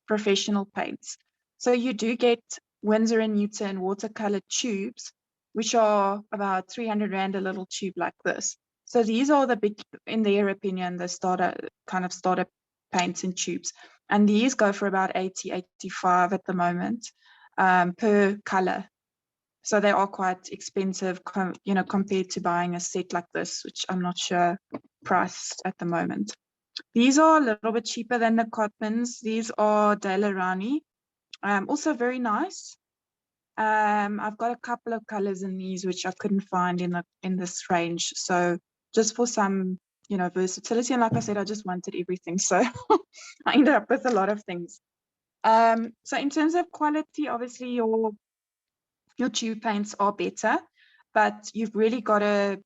professional paints. So you do get Winsor & Newton watercolor tubes, which are about 300 Rand a little tube like this. So these are the big, in their opinion, the starter paints in tubes. And these go for about 80, 85 at the moment per color. So they are quite expensive, compared to buying a set like this, which I'm not sure priced at the moment. These are a little bit cheaper than the Cotmans. These are Dale Rani, also very nice. I've got a couple of colors in these which I couldn't find in this range. So just for some, versatility. And like I said, I just wanted everything. So I ended up with a lot of things. So in terms of quality, obviously your tube paints are better, but you've really got to,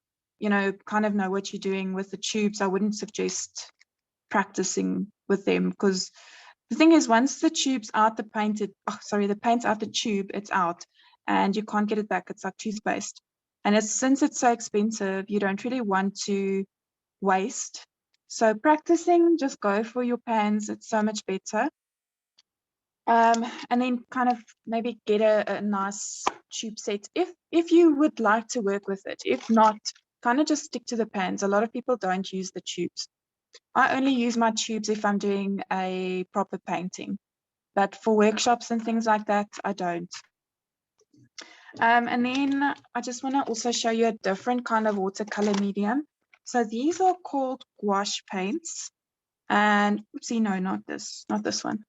kind of know what you're doing with the tubes. I wouldn't suggest practicing with them, because the thing is, once the tube's out, the paint's out the tube, it's out and you can't get it back. It's like toothpaste. And since it's so expensive, you don't really want to waste. So practicing, just go for your pans. It's so much better. And then kind of maybe get a nice tube set if you would like to work with it. If not, kind of just stick to the pans. A lot of people don't use the tubes. I only use my tubes if I'm doing a proper painting, but for workshops and things like that, I don't. And then I just want to also show you a different kind of watercolor medium. So these are called gouache paints. And oopsie, no, not this one.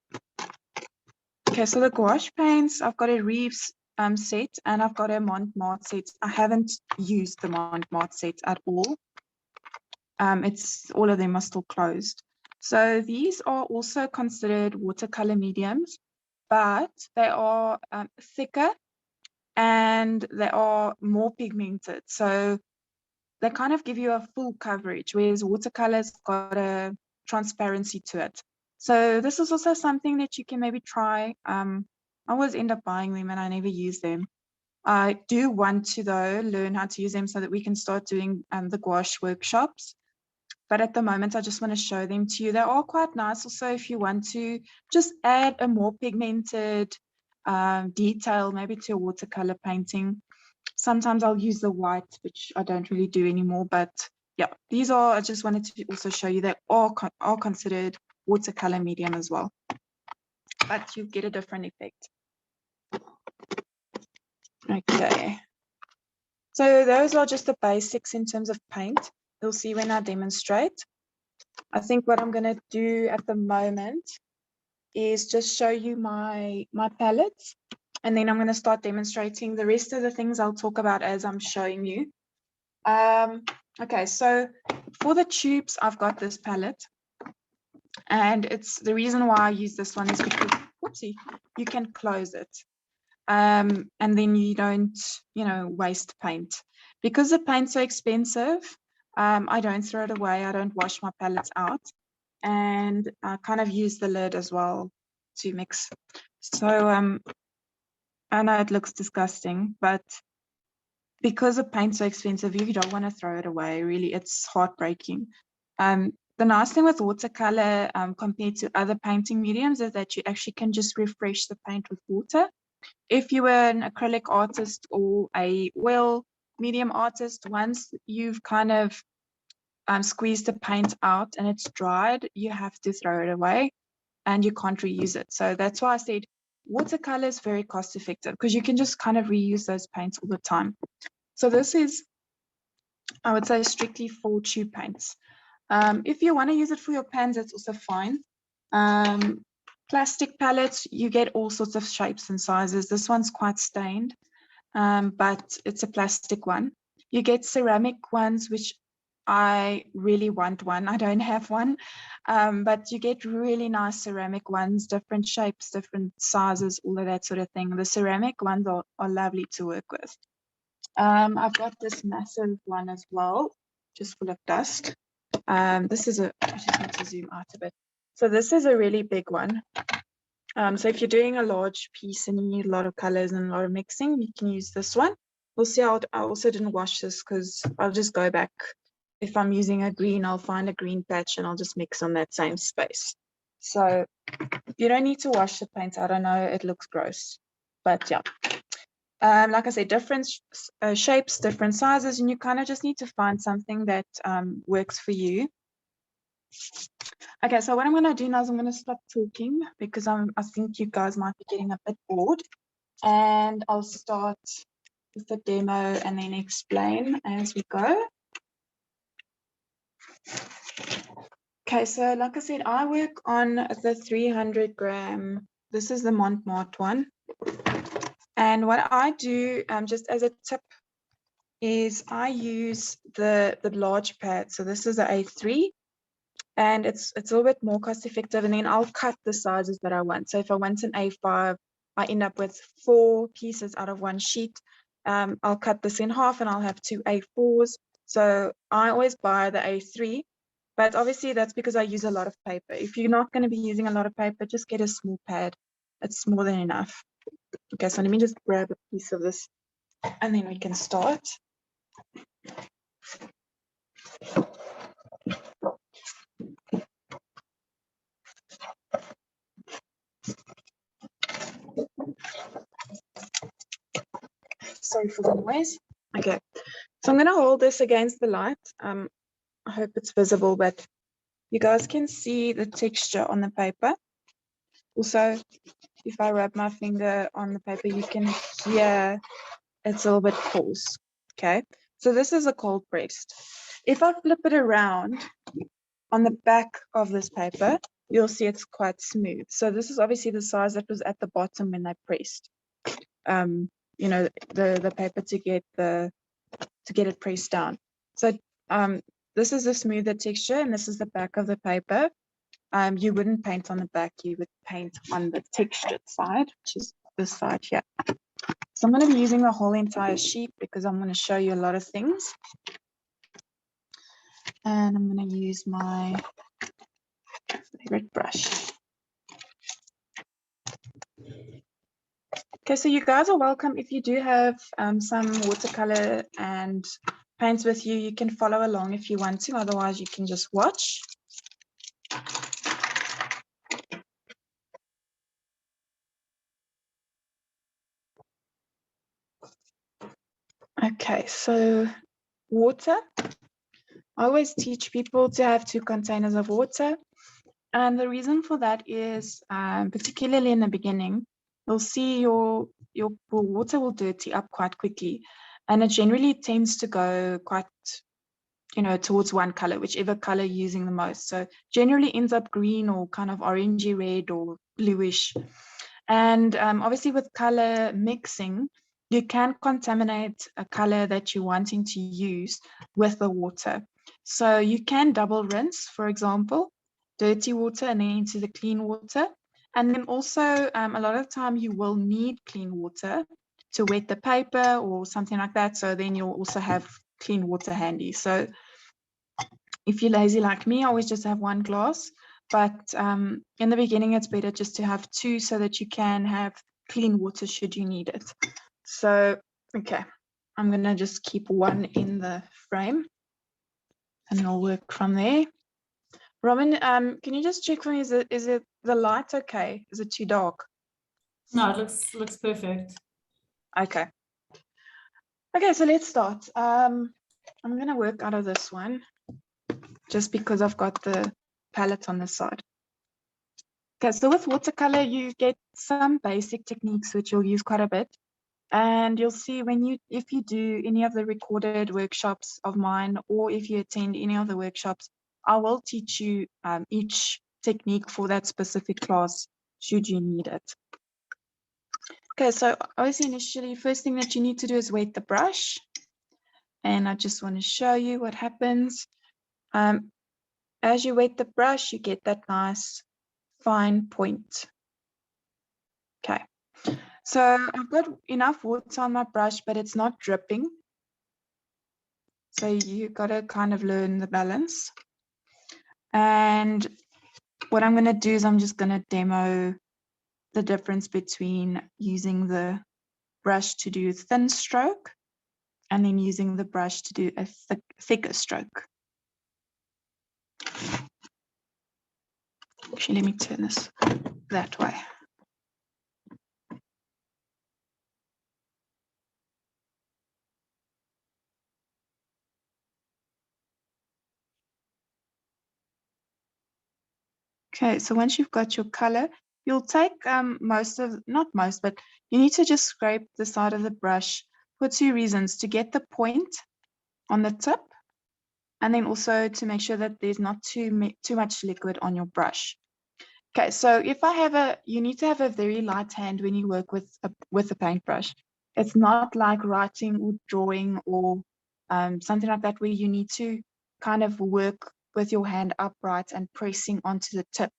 Okay, so the gouache paints, I've got a Reeves set and I've got a Montmartre set. I haven't used the Montmartre set at all. All of them are still closed. So these are also considered watercolor mediums, but they are thicker and they are more pigmented. So they kind of give you a full coverage, whereas watercolor's got a transparency to it. So this is also something that you can maybe try. I always end up buying them and I never use them. I do want to, though, learn how to use them so that we can start doing the gouache workshops. But at the moment, I just want to show them to you. They are quite nice also if you want to just add a more pigmented detail, maybe to a watercolor painting. Sometimes I'll use the white, which I don't really do anymore. But yeah, these are, I just wanted to also show you that are considered watercolor medium as well. But you get a different effect. Okay. So those are just the basics in terms of paint. You'll see when I demonstrate. I think what I'm going to do at the moment is just show you my palettes, and then I'm going to start demonstrating. The rest of the things I'll talk about as I'm showing you. Okay, so for the tubes, I've got this palette, and it's the reason why I use this one is because, whoopsie, you can close it. And then you don't, waste paint. Because the paint's so expensive, I don't throw it away. I don't wash my palettes out. And I kind of use the lid as well to mix. So I know it looks disgusting, but because the paint's so expensive, you don't want to throw it away. Really, it's heartbreaking. The nice thing with watercolor compared to other painting mediums is that you actually can just refresh the paint with water. If you were an acrylic artist or a oil medium artist, once you've kind of squeezed the paint out and it's dried, you have to throw it away and you can't reuse it. So that's why I said watercolor is very cost effective, because you can just kind of reuse those paints all the time. So this is, I would say, strictly for tube paints. If you want to use it for your pans, that's also fine. Plastic pallets, you get all sorts of shapes and sizes. This one's quite stained, but it's a plastic one. You get ceramic ones, which I really want one. I don't have one, but you get really nice ceramic ones, different shapes, different sizes, all of that sort of thing. The ceramic ones are lovely to work with. I've got this massive one as well, just full of dust. This is I just need to zoom out a bit. So this is a really big one. So if you're doing a large piece and you need a lot of colors and a lot of mixing, you can use this one. We'll see how I also didn't wash this because I'll just go back. If I'm using a green, I'll find a green patch and I'll just mix on that same space. So you don't need to wash the paint out. I know it looks gross, but yeah. Like I said, different shapes, different sizes, and you kind of just need to find something that works for you. Okay, so what I'm going to do now is I'm going to stop talking because I think you guys might be getting a bit bored, and I'll start with the demo and then explain as we go. Okay, so like I said, I work on the 300 gram. This is the Montmartre one. And what I do, just as a tip, is I use the large pad. So this is the A3. And it's a little bit more cost effective, and then I'll cut the sizes that I want. So if I want an A5, I end up with 4 pieces out of one sheet. I'll cut this in half and I'll have 2 A4s. So I always buy the A3, but obviously that's because I use a lot of paper. If you're not going to be using a lot of paper, just get a small pad. It's more than enough. Okay, so let me just grab a piece of this and then we can start. Sorry for the noise. Okay, so I'm going to hold this against the light. I hope it's visible, but you guys can see the texture on the paper. Also, if I rub my finger on the paper, you can hear it's a little bit coarse. Okay, so this is a cold pressed. If I flip it around on the back of this paper, you'll see it's quite smooth. So this is obviously the size that was at the bottom when they pressed. You know, the paper to get it pressed down. So this is a smoother texture, and this is the back of the paper. You wouldn't paint on the back, you would paint on the textured side, which is this side here. So I'm going to be using the whole entire sheet because I'm going to show you a lot of things. And I'm going to use my favorite brush. Okay, so you guys are welcome. If you do have some watercolor and paints with you, you can follow along if you want to. Otherwise, you can just watch. Okay, so water. I always teach people to have 2 containers of water. And the reason for that is, particularly in the beginning, you'll see your water will dirty up quite quickly. And it generally tends to go quite, you know, towards one color, whichever color you're using the most. So generally ends up green or kind of orangey red or bluish. And obviously with color mixing, you can contaminate a color that you're wanting to use with the water. So you can double rinse, for example, dirty water and then into the clean water. And then also a lot of the time you will need clean water to wet the paper or something like that. So then you'll also have clean water handy. So if you're lazy like me, I always just have 1 glass. But in the beginning, it's better just to have 2 so that you can have clean water should you need it. So, okay, I'm going to just keep 1 in the frame and I'll work from there. Robyn, can you just check for me, is it the light okay? Is it too dark? No, it looks perfect. Okay. Okay, so let's start. I'm going to work out of this one just because I've got the palette on the side. Okay, so with watercolor, you get some basic techniques which you'll use quite a bit. And you'll see if you do any of the recorded workshops of mine, or if you attend any of the workshops, I will teach you each technique for that specific class should you need it. Okay, so obviously initially, first thing that you need to do is wet the brush. And I just want to show you what happens. As you wet the brush, you get that nice fine point. Okay, so I've got enough water on my brush, but it's not dripping. So you got to kind of learn the balance. And what I'm going to do is I'm just going to demo the difference between using the brush to do thin stroke and then using the brush to do a thicker stroke. Actually, let me turn this that way. Okay, so once you've got your color, you'll take not most, but you need to just scrape the side of the brush for two reasons: to get the point on the tip, and then also to make sure that there's not too much liquid on your brush. Okay, so you need to have a very light hand when you work with a paintbrush. It's not like writing or drawing or something like that where you need to kind of work with your hand upright and pressing onto the tip.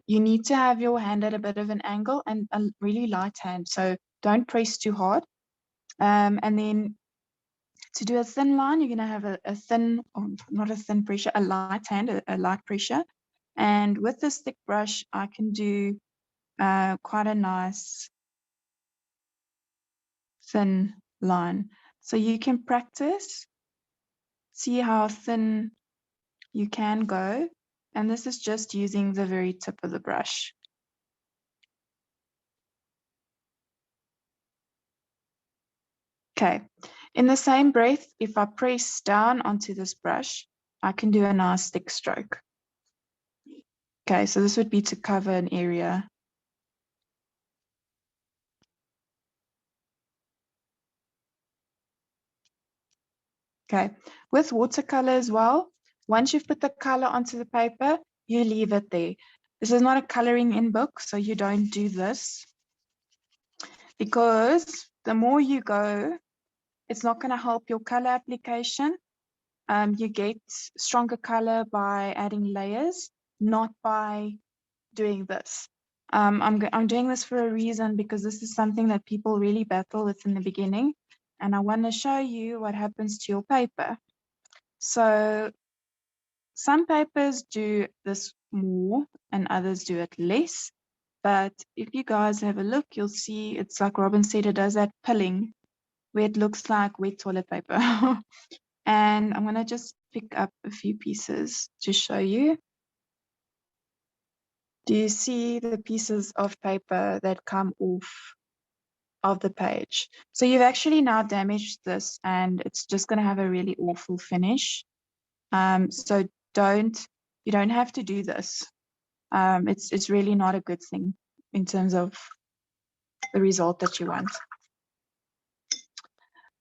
You need to have your hand at a bit of an angle and a really light hand, so don't press too hard. And then to do a thin line, you're going to have a thin, or not a thin pressure, a light hand, a light pressure. And with this thick brush, I can do quite a nice thin line. So you can practice, see how thin you can go. And this is just using the very tip of the brush. Okay, in the same breath, if I press down onto this brush, I can do a nice thick stroke. Okay, so this would be to cover an area. Okay, with watercolor as well, once you've put the color onto the paper, you leave it there. This is not a coloring in book, so you don't do this, because the more you go, it's not going to help your color application. You get stronger color by adding layers, not by doing this. I'm doing this for a reason, because this is something that people really battle with in the beginning, and I want to show you what happens to your paper. So some papers do this more and others do it less, but if you guys have a look, you'll see it's like Robyn said, it does that pilling where it looks like wet toilet paper. And I'm going to just pick up a few pieces to show you. Do you see the pieces of paper that come off of the page? So you've actually now damaged this, and it's just going to have a really awful finish. So you don't have to do this. It's really not a good thing in terms of the result that you want.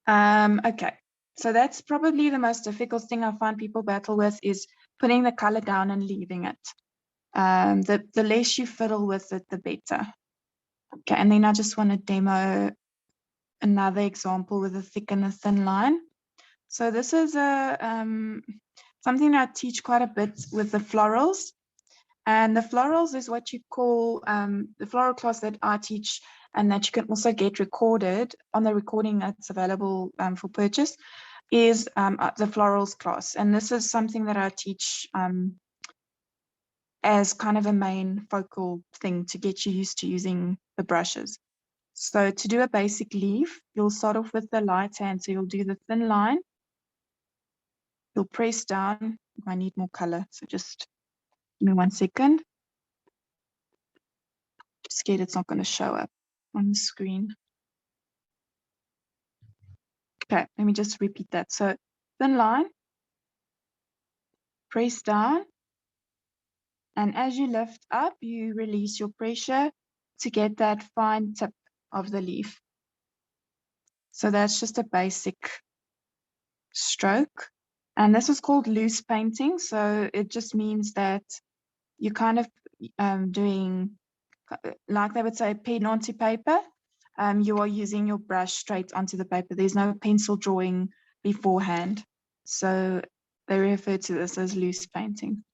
Okay, so that's probably the most difficult thing I find people battle with, is putting the color down and leaving it. The less you fiddle with it, the better. Okay, and then I just want to demo another example with a thick and a thin line. So this is something that I teach quite a bit with the florals. And the florals is what you call the floral class that I teach, and that you can also get recorded on the recording that's available for purchase, is the florals class. And this is something that I teach as kind of a main focal thing to get you used to using the brushes. So to do a basic leaf, you'll start off with the light hand. So you'll do the thin line. You'll press down. I need more color, so just give me 1 second. Just scared it's not going to show up on the screen. Okay, let me just repeat that. So thin line, press down, and as you lift up, you release your pressure to get that fine tip of the leaf. So that's just a basic stroke. And this is called loose painting. So it just means that you're kind of doing, like they would say, pen onto paper. You are using your brush straight onto the paper. There's no pencil drawing beforehand. So they refer to this as loose painting.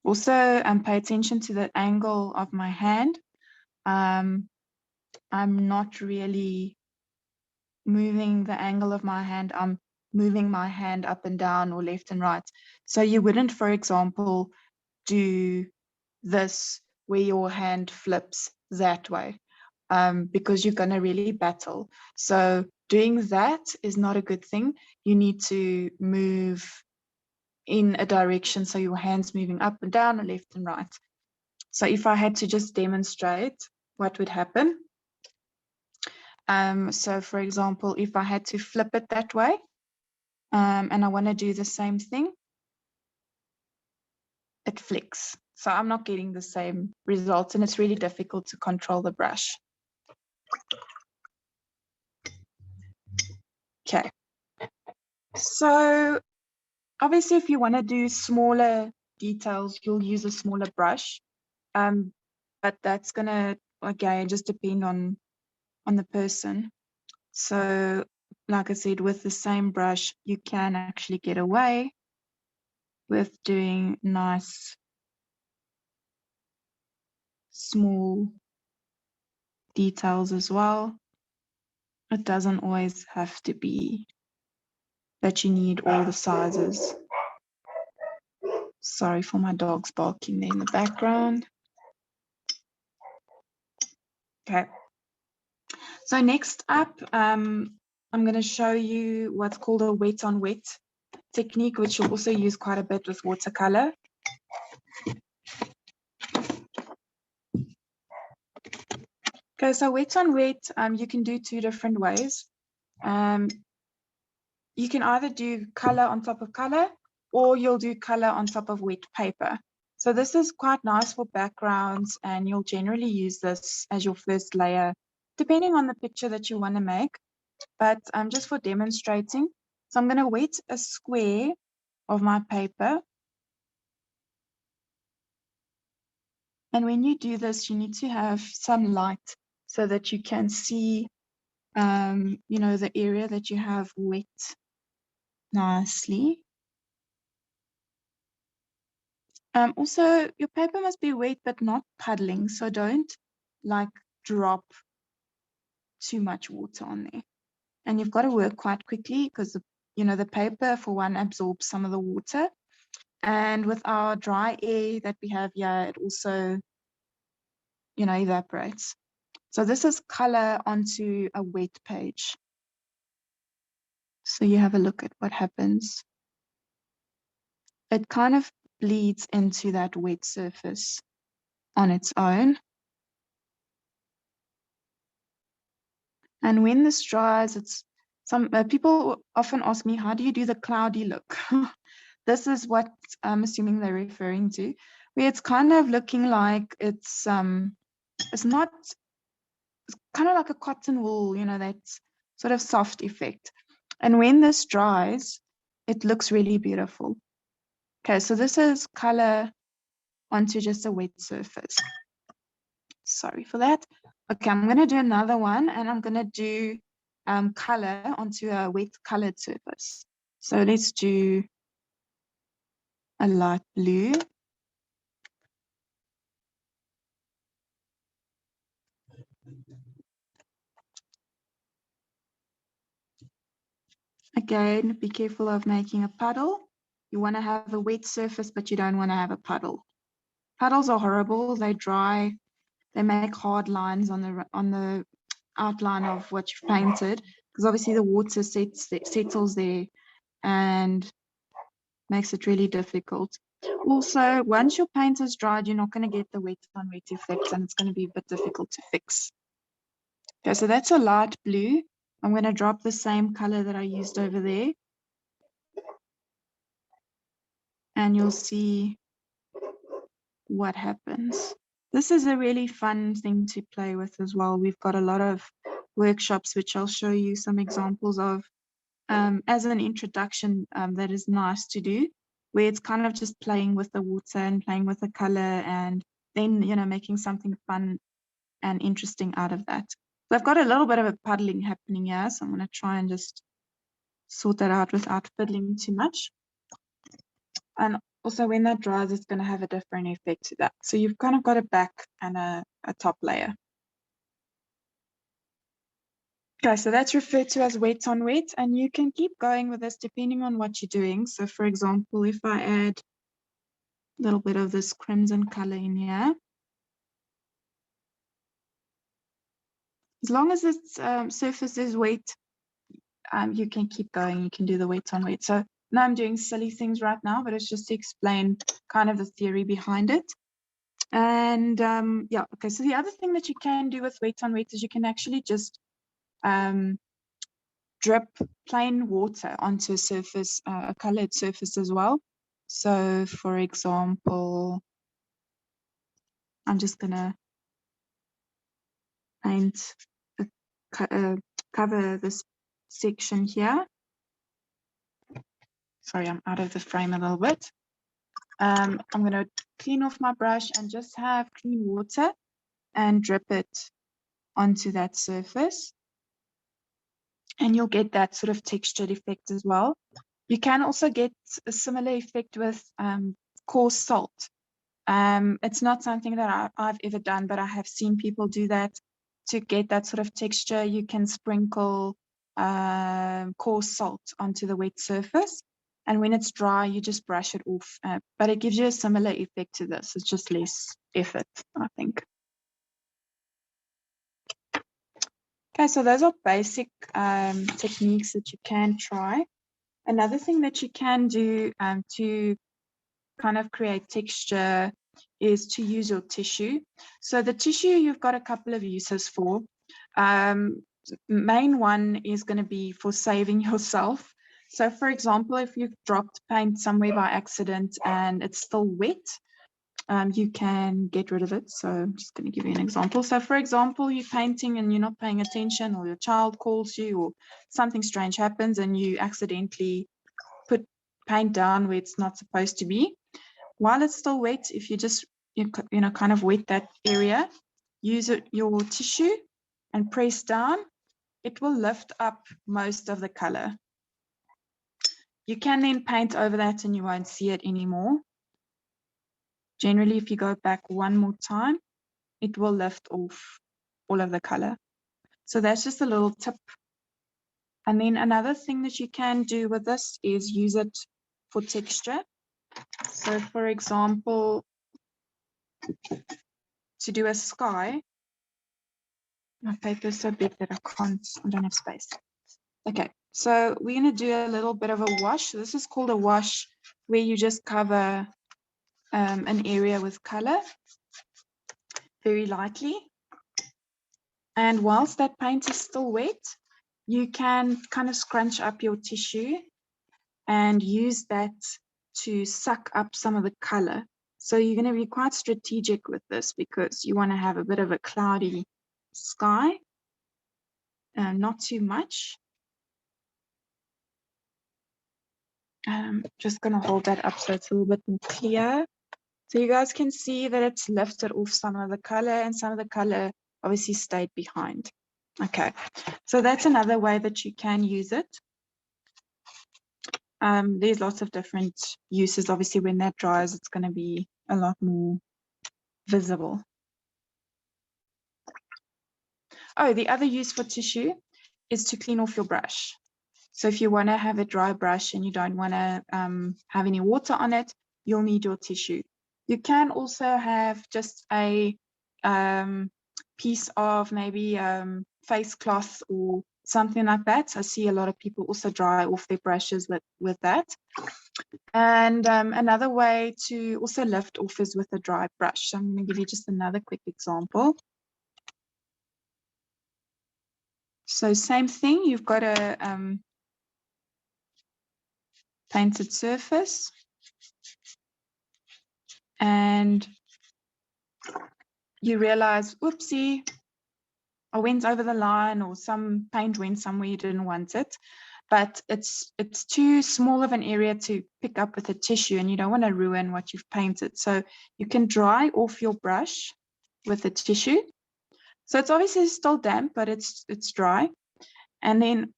Also, pay attention to the angle of my hand. I'm not really moving the angle of my hand. I'm moving my hand up and down or left and right. So you wouldn't, for example, do this where your hand flips that way, because you're going to really battle. So doing that is not a good thing. You need to move in a direction, so your hand's moving up and down or left and right. So if I had to just demonstrate what would happen, so for example, if I had to flip it that way, and I want to do the same thing, it flicks. So I'm not getting the same results, and it's really difficult to control the brush. Okay. So obviously, if you want to do smaller details, you'll use a smaller brush. But that's going to, again, just depend on the person. So like I said, with the same brush, you can actually get away with doing nice, small details as well. It doesn't always have to be that you need all the sizes. Sorry for my dogs barking there in the background. Okay. So next up, I'm going to show you what's called a wet on wet technique, which you'll also use quite a bit with watercolor. Okay, so wet on wet, you can do two different ways. You can either do color on top of color, or you'll do color on top of wet paper. So this is quite nice for backgrounds, and you'll generally use this as your first layer, depending on the picture that you want to make. But just for demonstrating, so I'm going to wet a square of my paper. And when you do this, you need to have some light so that you can see, you know, the area that you have wet nicely. Also, your paper must be wet but not puddling, so don't like drop too much water on there. And you've got to work quite quickly because, you know, the paper, for one, absorbs some of the water. And with our dry air that we have here, it also, you know, evaporates. So this is color onto a wet page. So you have a look at what happens. It kind of bleeds into that wet surface on its own. And when this dries, it's some people often ask me, how do you do the cloudy look? This is what I'm assuming they're referring to, where it's kind of looking like it's not, it's kind of like a cotton wool, you know, that sort of soft effect. And when this dries, it looks really beautiful. Okay, so this is color onto just a wet surface. Sorry for that. Okay, I'm going to do another one, and I'm going to do color onto a wet colored surface. So let's do a light blue. Again, be careful of making a puddle. You want to have a wet surface, but you don't want to have a puddle. Puddles are horrible. They dry. They make hard lines on the outline of what you've painted, because obviously the water settles there and makes it really difficult. Also, once your paint is dried, you're not going to get the wet on wet effect, and it's going to be a bit difficult to fix. Okay, so that's a light blue. I'm going to drop the same color that I used over there, and you'll see what happens. This is a really fun thing to play with as well. We've got a lot of workshops which I'll show you some examples of, as an introduction that is nice to do, where it's kind of just playing with the water and playing with the color, and then, you know, making something fun and interesting out of that. So I've got a little bit of a puddling happening here, so I'm going to try and just sort that out without fiddling too much. And also when that dries, it's going to have a different effect to that. So you've kind of got a back and a top layer. Okay, so that's referred to as wet on wet, and you can keep going with this depending on what you're doing. So for example, if I add a little bit of this crimson color in here, as long as its surface is wet, you can keep going, you can do the wet on wet. So now I'm doing silly things right now, but it's just to explain kind of the theory behind it. And yeah, okay, so the other thing that you can do with wet on wet is you can actually just drip plain water onto a surface, a colored surface as well. So for example, I'm just gonna paint cover this section here. Sorry, I'm out of the frame a little bit. I'm going to clean off my brush and just have clean water and drip it onto that surface. And you'll get that sort of textured effect as well. You can also get a similar effect with coarse salt. It's not something that I've ever done, but I have seen people do that. To get that sort of texture, you can sprinkle coarse salt onto the wet surface. And when it's dry, you just brush it off. But it gives you a similar effect to this. It's just less effort, I think. Okay, so those are basic techniques that you can try. Another thing that you can do to kind of create texture is to use your tissue. So the tissue, you've got a couple of uses for. Main one is going to be for saving yourself. So for example, if you've dropped paint somewhere by accident and it's still wet, you can get rid of it. So I'm just going to give you an example. So for example, you're painting and you're not paying attention, or your child calls you, or something strange happens and you accidentally put paint down where it's not supposed to be. While it's still wet, if you just kind of wet that area, use your tissue and press down, it will lift up most of the color. You can then paint over that and you won't see it anymore. Generally, if you go back one more time, it will lift off all of the color. So that's just a little tip. And then another thing that you can do with this is use it for texture. So for example, to do a sky, my paper is so big that I don't have space. Okay, so we're going to do a little bit of a wash. This is called a wash, where you just cover an area with color very lightly. And whilst that paint is still wet, you can kind of scrunch up your tissue and use that to suck up some of the color. So you're going to be quite strategic with this, because you want to have a bit of a cloudy sky, not too much. Just going to hold that up so it's a little bit more clear. So you guys can see that it's lifted off some of the color, and some of the color obviously stayed behind. Okay, so that's another way that you can use it. There's lots of different uses. Obviously, when that dries, it's going to be a lot more visible. Oh, the other use for tissue is to clean off your brush. So if you want to have a dry brush and you don't want to have any water on it, you'll need your tissue. You can also have just a piece of maybe face cloth or something like that. I see a lot of people also dry off their brushes with that. And another way to also lift off is with a dry brush. So I'm going to give you just another quick example. So same thing, you've got a painted surface, and you realize, oopsie, I went over the line, or some paint went somewhere you didn't want it. but it's too small of an area to pick up with a tissue, and you don't want to ruin what you've painted. So you can dry off your brush with the tissue. So it's obviously still damp, but it's dry. And then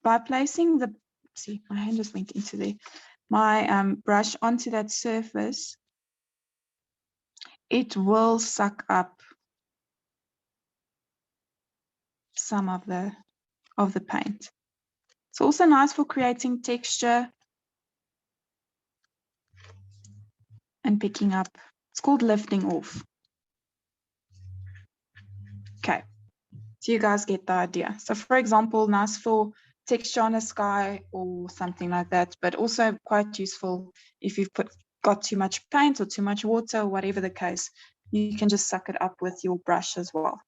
by placing the, see, my hand just went into there, my brush onto that surface, it will suck up some of the paint. It's also nice for creating texture and picking up. It's called lifting off. Okay, so you guys get the idea. So for example, nice for texture on a sky or something like that, but also quite useful if you've got too much paint or too much water, or whatever the case, you can just suck it up with your brush as well.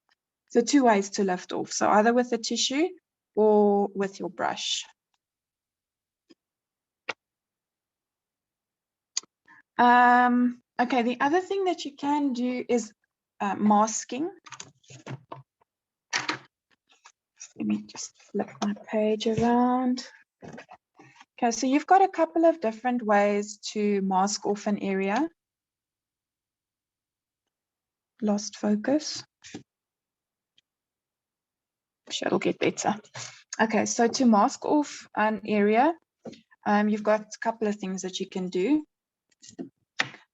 So two ways to lift off. So either with a tissue or with your brush. Okay, the other thing that you can do is masking. Let me just flip my page around. Okay, so you've got a couple of different ways to mask off an area. Lost focus. Sure, it'll get better. Okay, so to mask off an area, you've got a couple of things that you can do.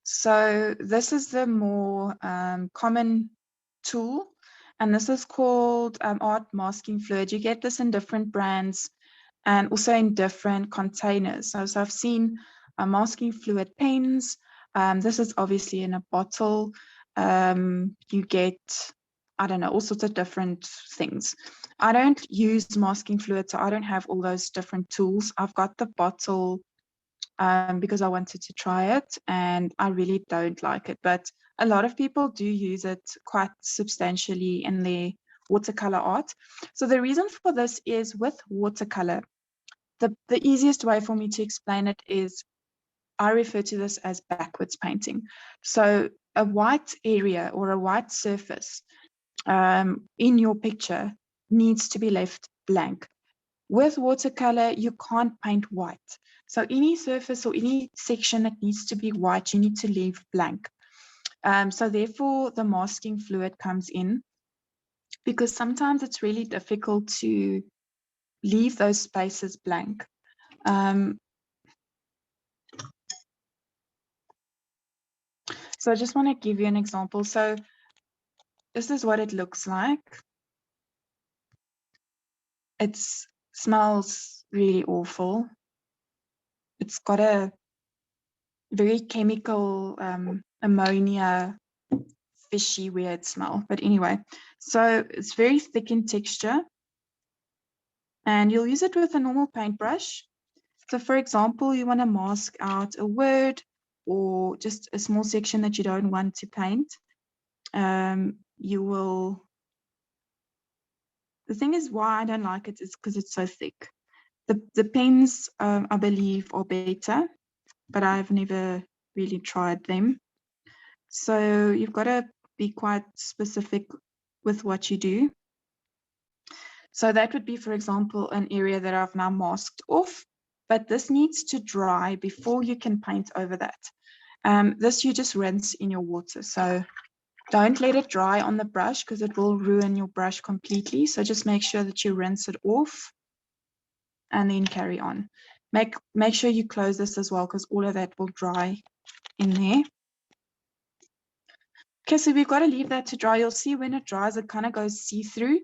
So this is the more common tool, and this is called art masking fluid. You get this in different brands and also in different containers. So I've seen masking fluid pens. This is obviously in a bottle. You get, I don't know, all sorts of different things. I don't use masking fluid, so I don't have all those different tools. I've got the bottle because I wanted to try it, and I really don't like it. But a lot of people do use it quite substantially in their watercolor art. So the reason for this is with watercolor, the easiest way for me to explain it is I refer to this as backwards painting. So a white area or a white surface in your picture needs to be left blank. With watercolor, you can't paint white. So any surface or any section that needs to be white, you need to leave blank. So therefore, the masking fluid comes in, because sometimes it's really difficult to leave those spaces blank. So I just want to give you an example. So this is what it looks like. It smells really awful. It's got a very chemical ammonia, fishy, weird smell. But anyway, so it's very thick in texture, and you'll use it with a normal paintbrush. So for example, you want to mask out a word or just a small section that you don't want to paint. You will, the thing is why I don't like it is because it's so thick. The pens, I believe, are better, but I've never really tried them. So you've got to be quite specific with what you do. So that would be, for example, an area that I've now masked off, but this needs to dry before you can paint over that. This you just rinse in your water. So don't let it dry on the brush because it will ruin your brush completely. So just make sure that you rinse it off and then carry on. Make sure you close this as well because all of that will dry in there. Okay, so we've got to leave that to dry. You'll see when it dries, it kind of goes see-through,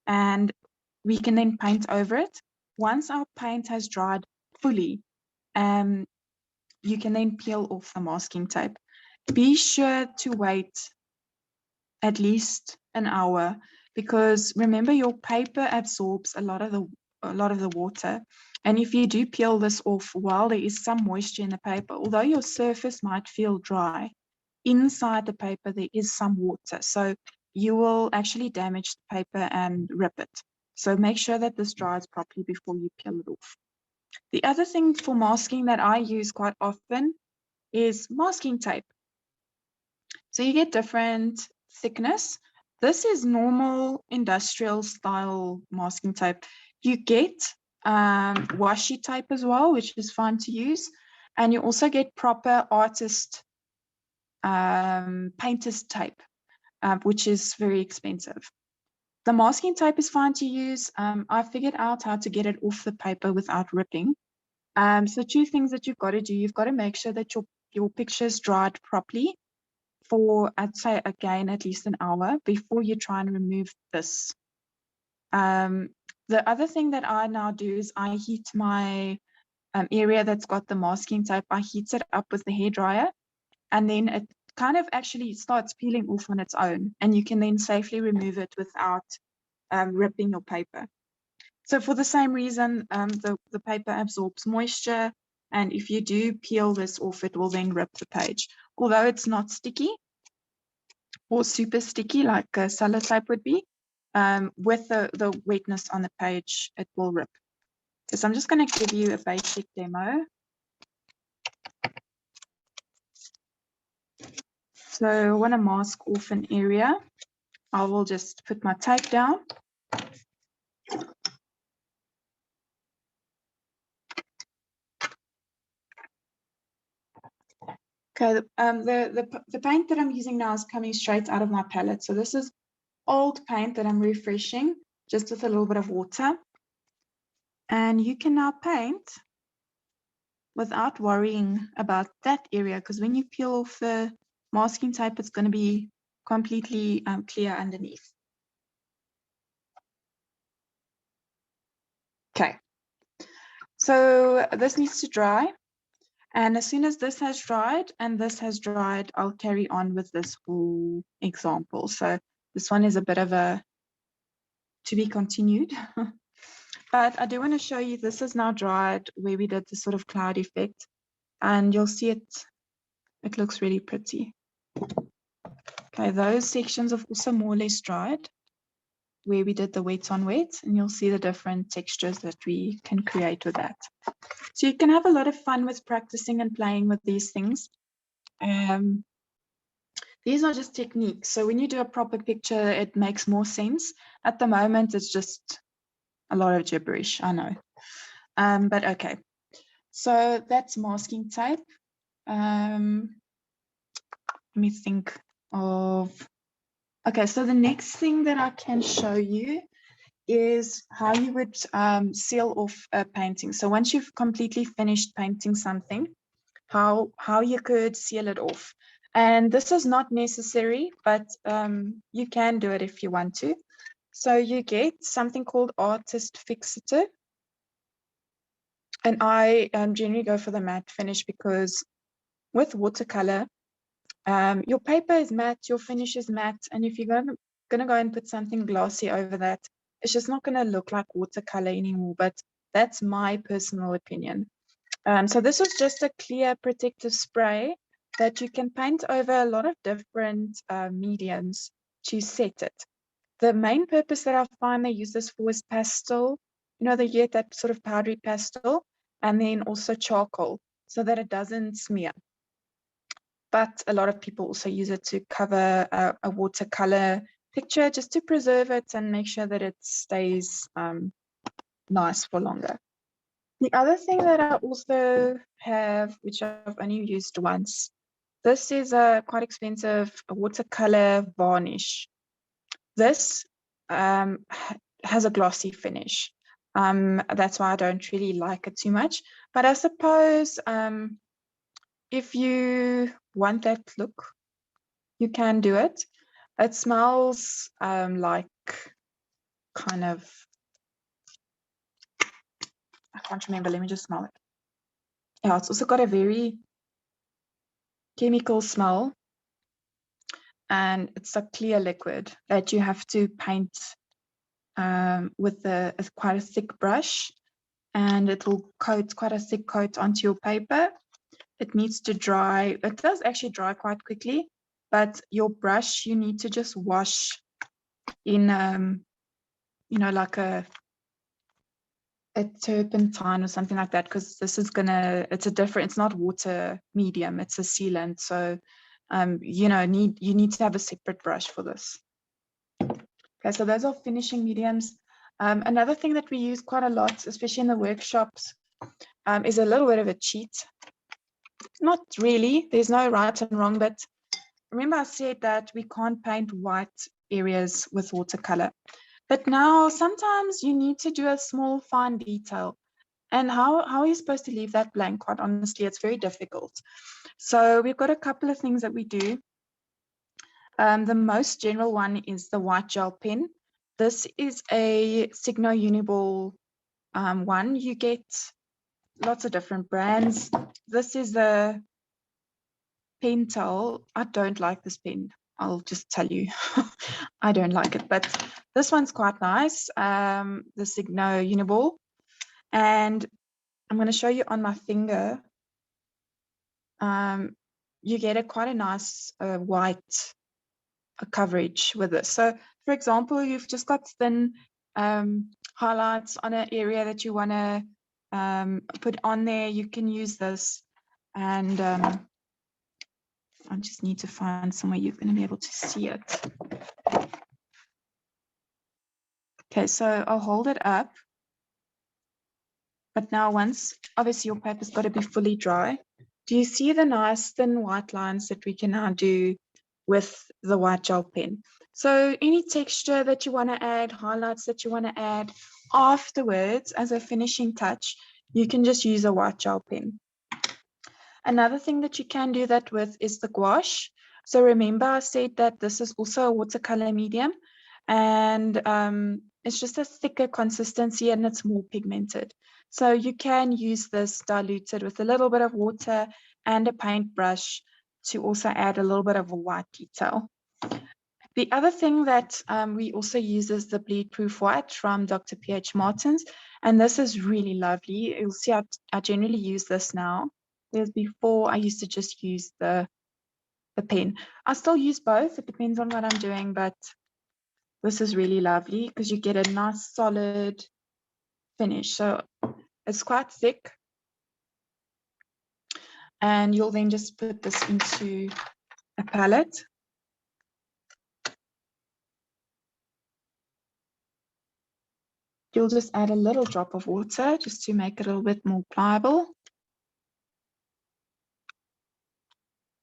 and we can then paint over it. Once our paint has dried fully, you can then peel off the masking tape. Be sure to wait at least an hour, because remember, your paper absorbs a lot of the water. And if you do peel this off while there is some moisture in the paper, although your surface might feel dry, inside the paper there is some water. So you will actually damage the paper and rip it. So make sure that this dries properly before you peel it off. The other thing for masking that I use quite often is masking tape. So you get different thickness. This is normal industrial style masking tape. You get washi tape as well, which is fun to use. And you also get proper artist painter's tape, which is very expensive. The masking tape is fine to use. I figured out how to get it off the paper without ripping. So 2 things that you've got to do. You've got to make sure that your picture's dried properly for, I'd say, again, at least an hour before you try and remove this. The other thing that I now do is I heat my area that's got the masking tape. I heat it up with the hairdryer, and then it kind of actually starts peeling off on its own, and you can then safely remove it without ripping your paper. So for the same reason, the paper absorbs moisture, and if you do peel this off, it will then rip the page. Although it's not sticky or super sticky like sellotape would be, with the wetness on the page, it will rip. So I'm just going to give you a basic demo. So I want to mask off an area. I will just put my tape down. Okay, the paint that I'm using now is coming straight out of my palette. So this is old paint that I'm refreshing just with a little bit of water. And you can now paint without worrying about that area, because when you peel off the masking tape, it's going to be completely clear underneath. Okay, so this needs to dry. And as soon as this has dried and this has dried, I'll carry on with this whole example. So this one is a bit of a to be continued. But I do want to show you, this is now dried where we did the sort of cloud effect. And you'll see it looks really pretty. Okay, those sections have also more or less dried where we did the wet on wet, and you'll see the different textures that we can create with that. So you can have a lot of fun with practicing and playing with these things. These are just techniques. So when you do a proper picture, it makes more sense. At the moment, it's just a lot of gibberish, I know. But okay, so that's masking tape. Let me think of, okay, so the next thing that I can show you is how you would seal off a painting. So once you've completely finished painting something, how you could seal it off. And this is not necessary, but you can do it if you want to. So you get something called artist fixative. And I generally go for the matte finish, because with watercolor, your paper is matte, your finish is matte, and if you're gonna go and put something glossy over that, it's just not gonna look like watercolor anymore. But that's my personal opinion. So this is just a clear protective spray that you can paint over a lot of different mediums to set it. The main purpose that I find they use this for is pastel. You know, they get that sort of powdery pastel, and then also charcoal, so that it doesn't smear. But a lot of people also use it to cover a watercolor picture, just to preserve it and make sure that it stays nice for longer. The other thing that I also have, which I've only used once, this is a quite expensive watercolor varnish. This has a glossy finish. That's why I don't really like it too much. But I suppose if you want that look, you can do it. It smells like kind of, I can't remember, let me just smell it. Yeah, it's also got a very chemical smell, and it's a clear liquid that you have to paint with quite a thick brush, and it will coat quite a thick coat onto your paper. It needs to dry. It does actually dry quite quickly, but your brush, you need to just wash in you know, like a turpentine or something like that, because this is it's a different, it's not water medium, it's a sealant. So you know, you need to have a separate brush for this. Okay, so those are finishing mediums. Another thing that we use quite a lot, especially in the workshops, is a little bit of a cheat. Not really, there's no right and wrong, but remember I said that we can't paint white areas with watercolor. But now sometimes you need to do a small fine detail. And how are you supposed to leave that blank? Quite honestly, it's very difficult. So we've got a couple of things that we do. The most general one is the white gel pen. This is a Signo Uniball one. You get lots of different brands. This is the Pentel. I don't like this pen. I'll just tell you, I don't like it, but this one's quite nice. The Signo Uniball, and I'm going to show you on my finger. You get quite a nice white coverage with this. So, for example, you've just got thin highlights on an area that you want to put on there. You can use this, and I just need to find somewhere you're going to be able to see it. Okay, so I'll hold it up. But now once, obviously your paper's got to be fully dry. Do you see the nice thin white lines that we can now do with the white gel pen? So any texture that you want to add, highlights that you want to add afterwards as a finishing touch, you can just use a white gel pen. Another thing that you can do that with is the gouache. So remember I said that this is also a watercolor medium, and it's just a thicker consistency and it's more pigmented. So you can use this diluted with a little bit of water and a paintbrush to also add a little bit of a white detail. The other thing that we also use is the bleed proof white from Dr. P.H. Martin's, and this is really lovely. You'll see I generally use this now. Whereas before I used to just use the pen. I still use both, it depends on what I'm doing, but this is really lovely because you get a nice solid finish. So it's quite thick, and you'll then just put this into a palette. You'll just add a little drop of water just to make it a little bit more pliable.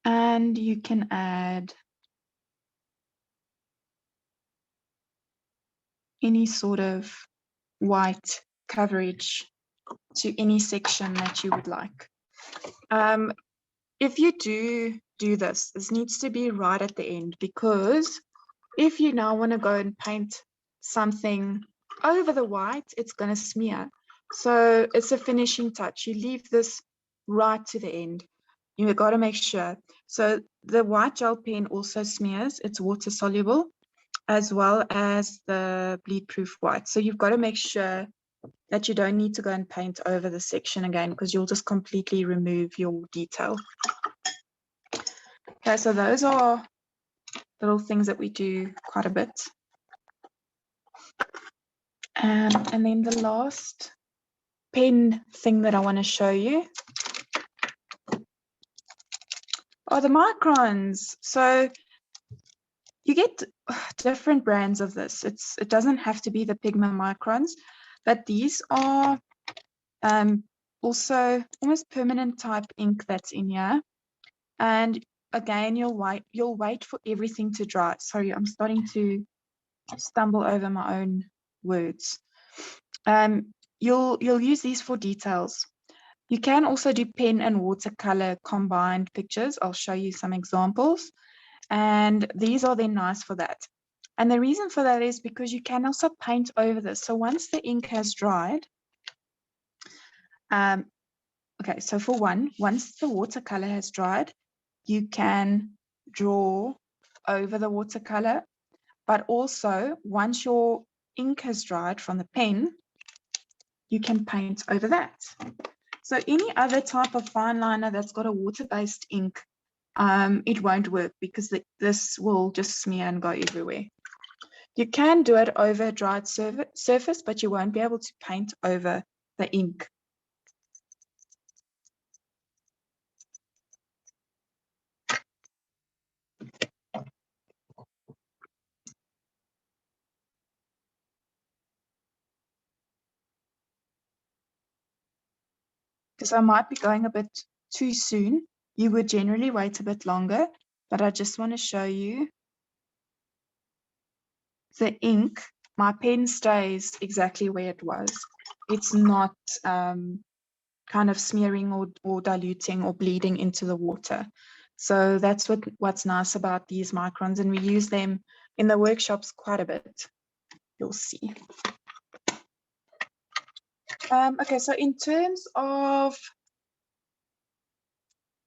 And you can add any sort of white coverage to any section that you would like. If you do this, this needs to be right at the end, because if you now want to go and paint something over the white, it's going to smear. So it's a finishing touch. You leave this right to the end. You've got to make sure. So the white gel pen also smears. It's water soluble, as well as the bleed proof white. So you've got to make sure that you don't need to go and paint over the section again, because you'll just completely remove your detail. Okay, so those are little things that we do quite a bit. And then the last pen thing that I want to show you are the microns. So you get different brands of this. It doesn't have to be the Pigma microns, but these are also almost permanent type ink that's in here. And again, you'll wait for everything to dry. Sorry, I'm starting to stumble over my own words. You'll use these for details. You can also do pen and watercolor combined pictures. I'll show you some examples. And these are then nice for that. And the reason for that is because you can also paint over this. So once the ink has dried, okay, so for one, once the watercolor has dried, you can draw over the watercolor, but also once your ink has dried from the pen, you can paint over that. So any other type of fine liner that's got a water-based ink, it won't work, because this will just smear and go everywhere. You can do it over a dried surface, but you won't be able to paint over the ink. because I might be going a bit too soon. You would generally wait a bit longer, but I just want to show you the ink. My pen stays exactly where it was. It's not kind of smearing or diluting or bleeding into the water. So that's what's nice about these microns, and we use them in the workshops quite a bit. You'll see. Okay, so in terms of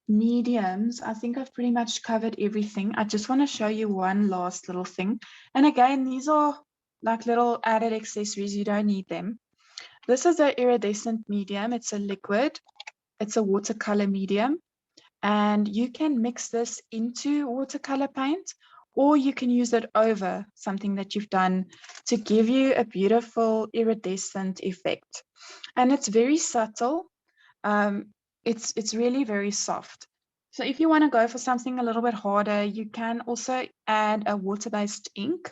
mediums, I think I've pretty much covered everything. I just want to show you one last little thing. And again, these are like little added accessories. You don't need them. This is an iridescent medium. It's a liquid. It's a watercolor medium. And you can mix this into watercolor paint, or you can use it over something that you've done to give you a beautiful iridescent effect. And it's very subtle. It's really very soft. So if you want to go for something a little bit harder, you can also add a water-based ink,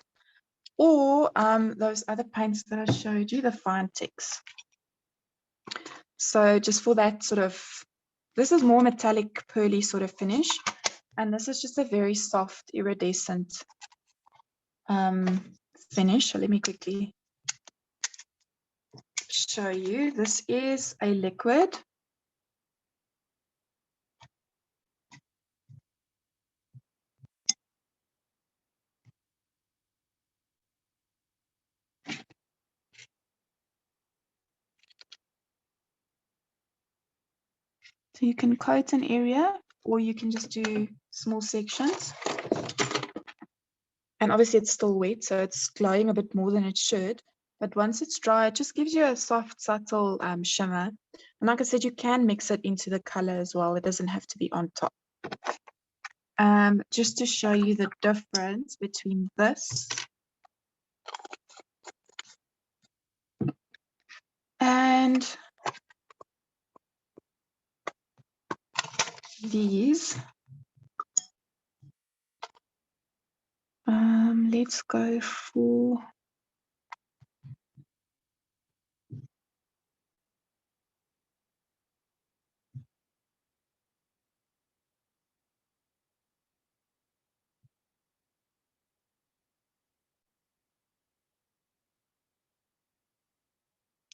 or those other paints that I showed you, the fine ticks. So just for that sort of, this is more metallic, pearly sort of finish, and this is just a very soft, iridescent finish. So let me quickly show you. This is a liquid. So you can coat an area, or you can just do small sections. And obviously it's still wet, so it's glowing a bit more than it should. But once it's dry, it just gives you a soft, subtle shimmer. And like I said, you can mix it into the color as well. It doesn't have to be on top. Just to show you the difference between this and these. Let's go for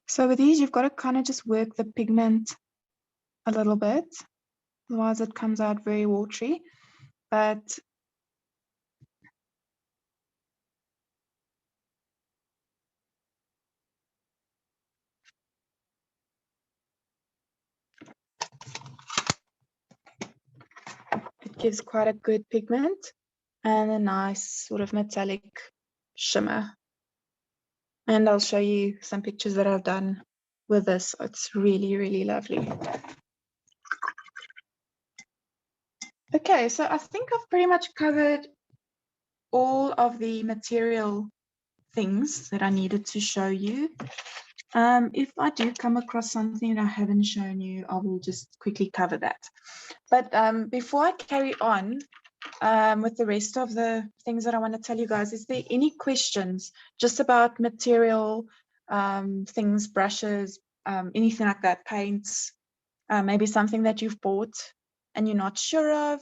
so with these, you've got to kind of just work the pigment a little bit, otherwise it comes out very watery. But it gives quite a good pigment and a nice sort of metallic shimmer. And I'll show you some pictures that I've done with this. It's really, really lovely. Okay, so I think I've pretty much covered all of the material things that I needed to show you. If I do come across something that I haven't shown you, I will just quickly cover that. But before I carry on with the rest of the things that I want to tell you guys, is there any questions just about material things, brushes, anything like that, paints, maybe something that you've bought and you're not sure of?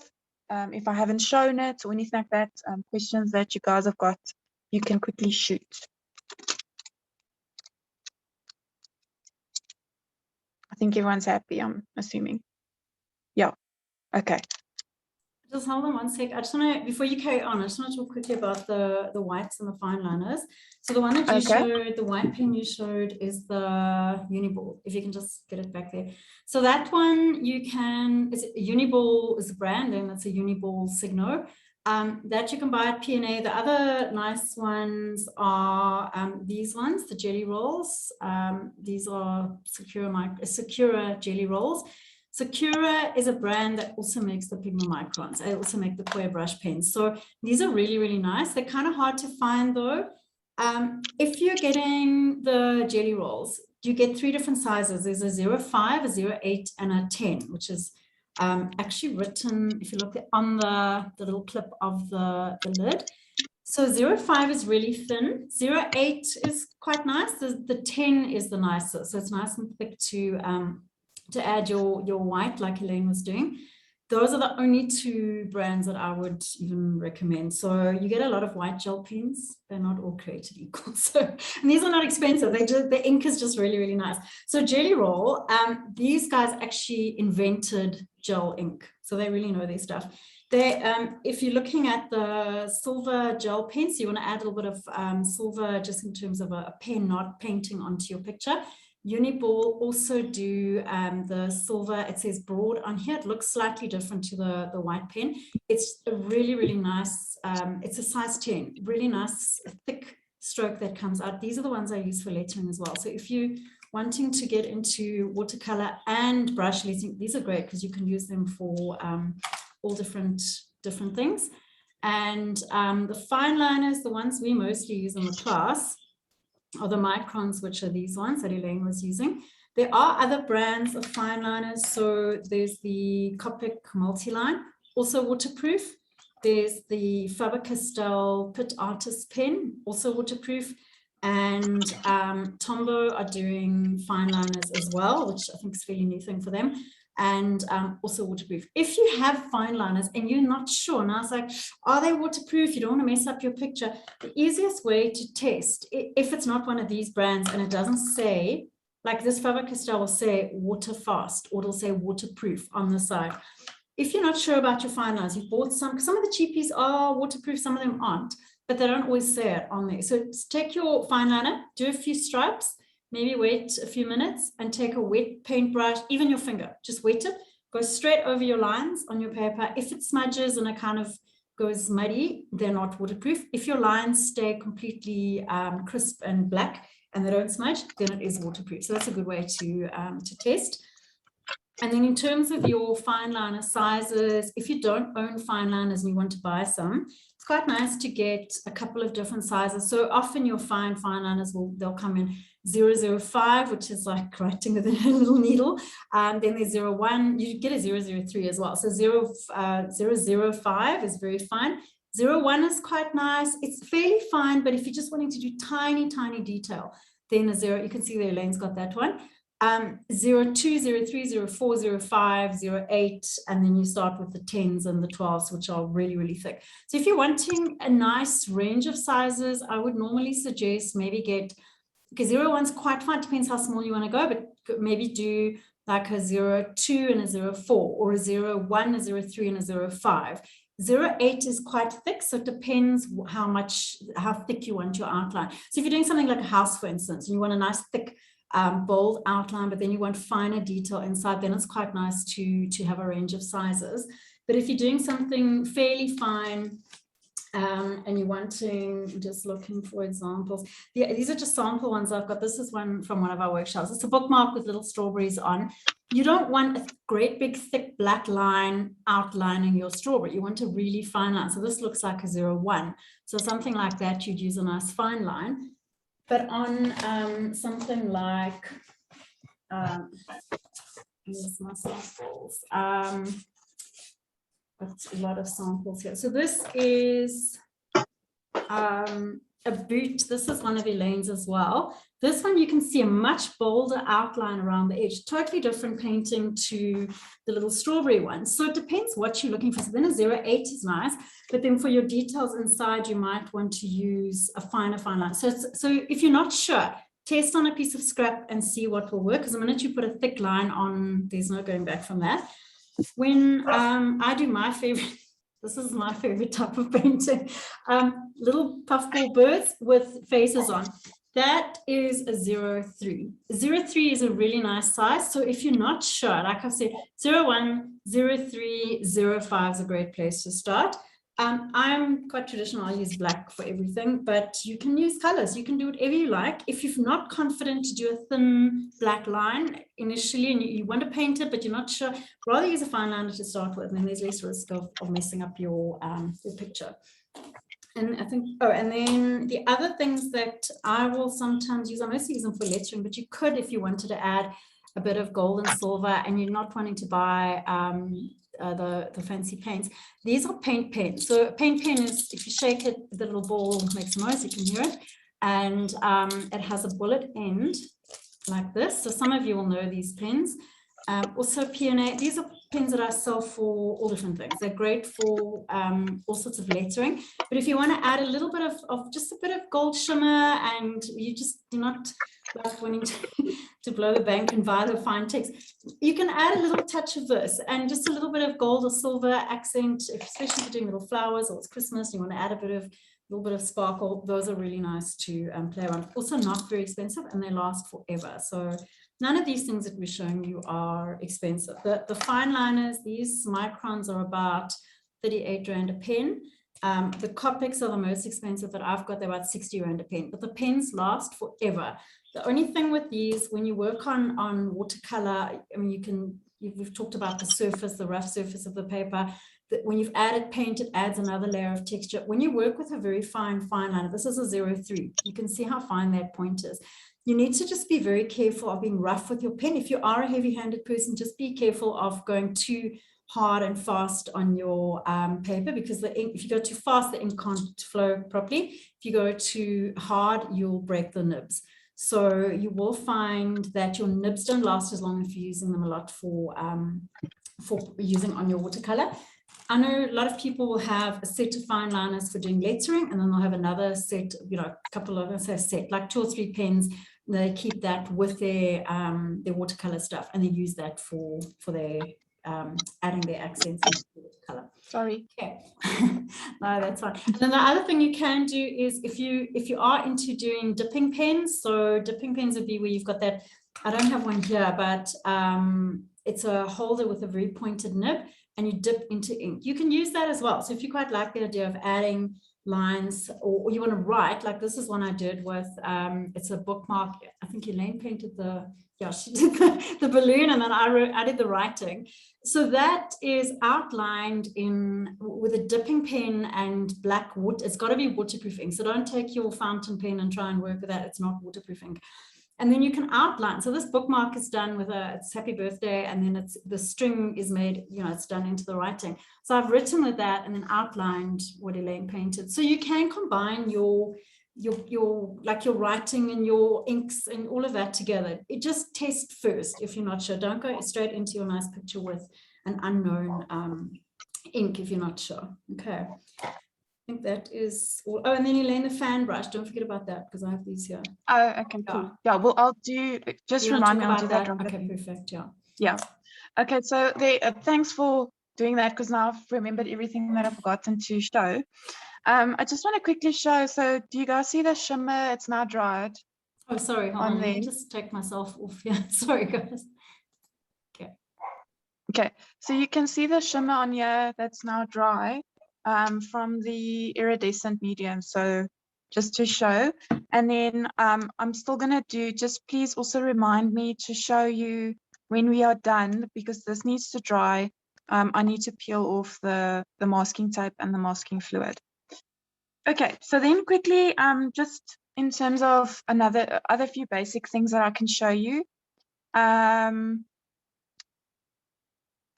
If I haven't shown it or anything like that, questions that you guys have got, you can quickly shoot. I think everyone's happy, I'm assuming. Yeah, okay. Just hold on one sec. I just want to, before you carry on, I just want to talk quickly about the whites and the fine liners. So the one that you showed, the white pen you showed, is the Uniball. If you can just get it back there. So that one you can, Uniball is a brand, and it's a Uniball Signo. That you can buy at P&A. The other nice ones are these ones, the jelly rolls. These are Sakura jelly rolls. Sakura is a brand that also makes the Pigma Microns. They also make the Koya brush pens. So these are really, really nice. They're kind of hard to find though. If you're getting the jelly rolls, you get 3 different sizes. There's a 0.5, a 0.8, and a 10, which is actually written, if you look on the little clip of the lid. So 0.5 is really thin. 0.8 is quite nice. The 10 is the nicest. So it's nice and thick to to add your white like Elaine was doing. Those are the only two brands that I would even recommend. So you get a lot of white gel pens. They're not all created equal. So, and these are not expensive. The ink is just really, really nice. So Jelly Roll, these guys actually invented gel ink. So they really know their stuff. They, if you're looking at the silver gel pens, you want to add a little bit of silver just in terms of a pen, not painting onto your picture. Uniball also do the silver, it says broad on here. It looks slightly different to the white pen. It's a really, really nice, it's a size 10, really nice, thick stroke that comes out. These are the ones I use for lettering as well. So if you're wanting to get into watercolor and brush lettering, these are great because you can use them for all different things. And the fine liners, the ones we mostly use in the class, or the microns, which are these ones that Elaine was using. There are other brands of fine liners. So there's the Copic Multiline, also waterproof. There's the Faber-Castell Pit Artist Pen, also waterproof. And Tombow are doing fine liners as well, which I think is a fairly new thing for them. And also waterproof. If you have fine liners and you're not sure, and I was like, are they waterproof? You don't want to mess up your picture. The easiest way to test, if it's not one of these brands and it doesn't say, like this Faber-Castell will say water fast, or it'll say waterproof on the side. If you're not sure about your fine liners, you've bought some of the cheapies are waterproof, some of them aren't, but they don't always say it on there. So take your fine liner, do a few stripes, maybe wait a few minutes and take a wet paintbrush, even your finger, just wet it, go straight over your lines on your paper. If it smudges and it kind of goes muddy, they're not waterproof. If your lines stay completely crisp and black and they don't smudge, then it is waterproof. So that's a good way to test. And then in terms of your fine liner sizes, if you don't own fine liners and you want to buy some, it's quite nice to get a couple of different sizes. So often your fine liners they'll come in 005, which is like writing with a little needle. Then there's 01, you get a 003 as well. So 005 is very fine. 01 is quite nice. It's fairly fine, but if you're just wanting to do tiny, tiny detail, then a 0, you can see there Elaine's got that one. 02, 03, 04, 05, 08, and then you start with the 10s and the 12s, which are really, really thick. So if you're wanting a nice range of sizes, I would normally suggest maybe get, because 01's quite fine, depends how small you want to go, but maybe do like a 02 and a 04, or a 01, a 03, and a 05. 08 is quite thick, so it depends how thick you want your outline. So if you're doing something like a house, for instance, and you want a nice thick bold outline, but then you want finer detail inside, then it's quite nice to have a range of sizes. But if you're doing something fairly fine and you're wanting, just looking for examples, yeah, these are just sample ones I've got. This is one from one of our workshops. It's a bookmark with little strawberries on. You don't want a great big thick black line outlining your strawberry. You want a really fine line. So this looks like a 01. So something like that, you'd use a nice fine line. But on something like, here's my samples. That's a lot of samples here. So this is a boot. This is one of Elaine's as well. This one you can see a much bolder outline around the edge, totally different painting to the little strawberry one. So it depends what you're looking for. So then a 08 is nice, but then for your details inside, you might want to use a finer fine line. So if you're not sure, test on a piece of scrap and see what will work, because the minute you put a thick line on, there's no going back from that. When I do my favorite, this is my favorite type of painting, little puffball birds with faces on. That is a 03. 03 is a really nice size. So if you're not sure, like I said, 01, 03, 05 is a great place to start. I'm quite traditional. I use black for everything, but you can use colors. You can do whatever you like. If you're not confident to do a thin black line initially and you want to paint it, but you're not sure, rather use a fine liner to start with, and then there's less risk of messing up your picture. And I think, and then the other things that I will sometimes use, I mostly use them for lettering, but you could, if you wanted to add a bit of gold and silver and you're not wanting to buy the fancy paints, these are paint pens. So a paint pen is, if you shake it, the little ball makes a noise, you can hear it. And it has a bullet end like this. So some of you will know these pens. Also P&A, these are pens that I sell for all different things. They're great for all sorts of lettering. But if you want to add a little bit of just a bit of gold shimmer, and you just do not like wanting to blow the bank and buy the fine text, you can add a little touch of this and just a little bit of gold or silver accent, especially if you're doing little flowers or it's Christmas, you want to add a little bit of sparkle. Those are really nice to play around. Also not very expensive, and they last forever. So none of these things that we're showing you are expensive. The fine liners, these microns are about 38 Rand a pen. The Copics are the most expensive that I've got. They're about 60 Rand a pen, but the pens last forever. The only thing with these, when you work on watercolor, I mean, we've talked about the surface, the rough surface of the paper, that when you've added paint, it adds another layer of texture. When you work with a very fine liner, this is a 03, you can see how fine that point is. You need to just be very careful of being rough with your pen. If you are a heavy-handed person, just be careful of going too hard and fast on your paper, because the ink, if you go too fast, the ink can't flow properly. If you go too hard, you'll break the nibs. So you will find that your nibs don't last as long if you're using them a lot for using on your watercolor. I know a lot of people will have a set of fine liners for doing lettering, and then they'll have another set, you know, a couple of, let's say a set, like 2 or 3 pens. They keep that with their watercolor stuff, and they use that for their adding their accents into the watercolor. Sorry. Okay. No, that's fine. And then the other thing you can do is if you are into doing dipping pens, so dipping pens would be where you've got that, I don't have one here, but it's a holder with a very pointed nib, and you dip into ink. You can use that as well. So if you quite like the idea of adding lines, or you want to write, like this is one I did with, it's a bookmark. I think Elaine painted she did the balloon, and then I did the writing. So that is outlined with a dipping pen and black wood. It's got to be waterproof ink. So don't take your fountain pen and try and work with that. It's not waterproof ink. And then you can outline. So this bookmark is done with it's happy birthday, and then the string is made, you know, it's done into the writing. So I've written with that and then outlined what Elaine painted. So you can combine your writing and your inks and all of that together. It just test first if you're not sure. Don't go straight into your nice picture with an unknown ink if you're not sure. Okay. I think that is all. Oh, and then Elaine, the fan brush. Don't forget about that, because I have these here. Oh, okay, cool. Yeah, well, I'll do, just remind me, I'll do that. Okay, perfect, yeah. Yeah. Okay, so thanks for doing that, because now I've remembered everything that I've forgotten to show. I just want to quickly show, so do you guys see the shimmer? It's now dried. Oh, sorry, hold on. Let me just take myself off here. Sorry, guys. Okay. Okay, so you can see the shimmer on here that's now dry. From the iridescent medium, so just to show. And then I'm still gonna do, just please also remind me to show you when we are done, because this needs to dry. I need to peel off the masking tape and the masking fluid. Okay, so then quickly, just in terms of other few basic things that I can show you.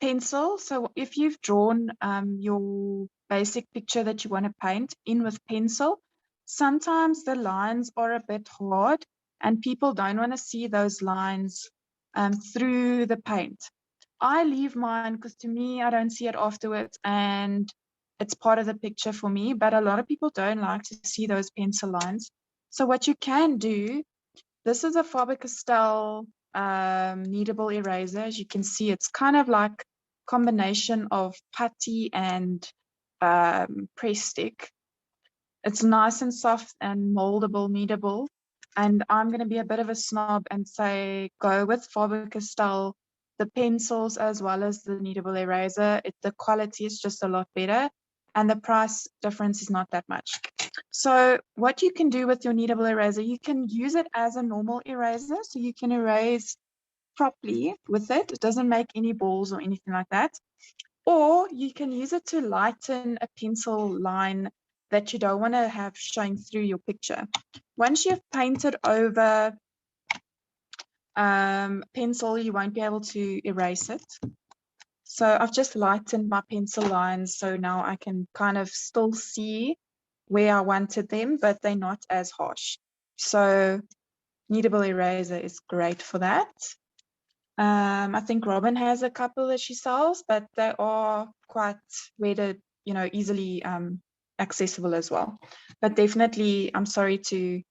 Pencil. So if you've drawn your basic picture that you want to paint in with pencil, sometimes the lines are a bit hard and people don't want to see those lines through the paint. I leave mine because to me, I don't see it afterwards and it's part of the picture for me, but a lot of people don't like to see those pencil lines. So what you can do, this is a Faber-Castell kneadable eraser. As you can see, it's kind of like combination of putty and press stick. It's nice and soft and moldable, kneadable. And I'm going to be a bit of a snob and say go with Faber-Castell, the pencils as well as the kneadable eraser. The quality is just a lot better and the price difference is not that much. So what you can do with your kneadable eraser, you can use it as a normal eraser. So you can erase properly with it. It doesn't make any balls or anything like that. Or you can use it to lighten a pencil line that you don't want to have showing through your picture. Once you've painted over pencil, you won't be able to erase it. So I've just lightened my pencil lines, so now I can kind of still see where I wanted them, but they're not as harsh. So kneadable eraser is great for that. I think Robyn has a couple that she sells, but they are quite readily, easily accessible as well. But definitely, I'm sorry to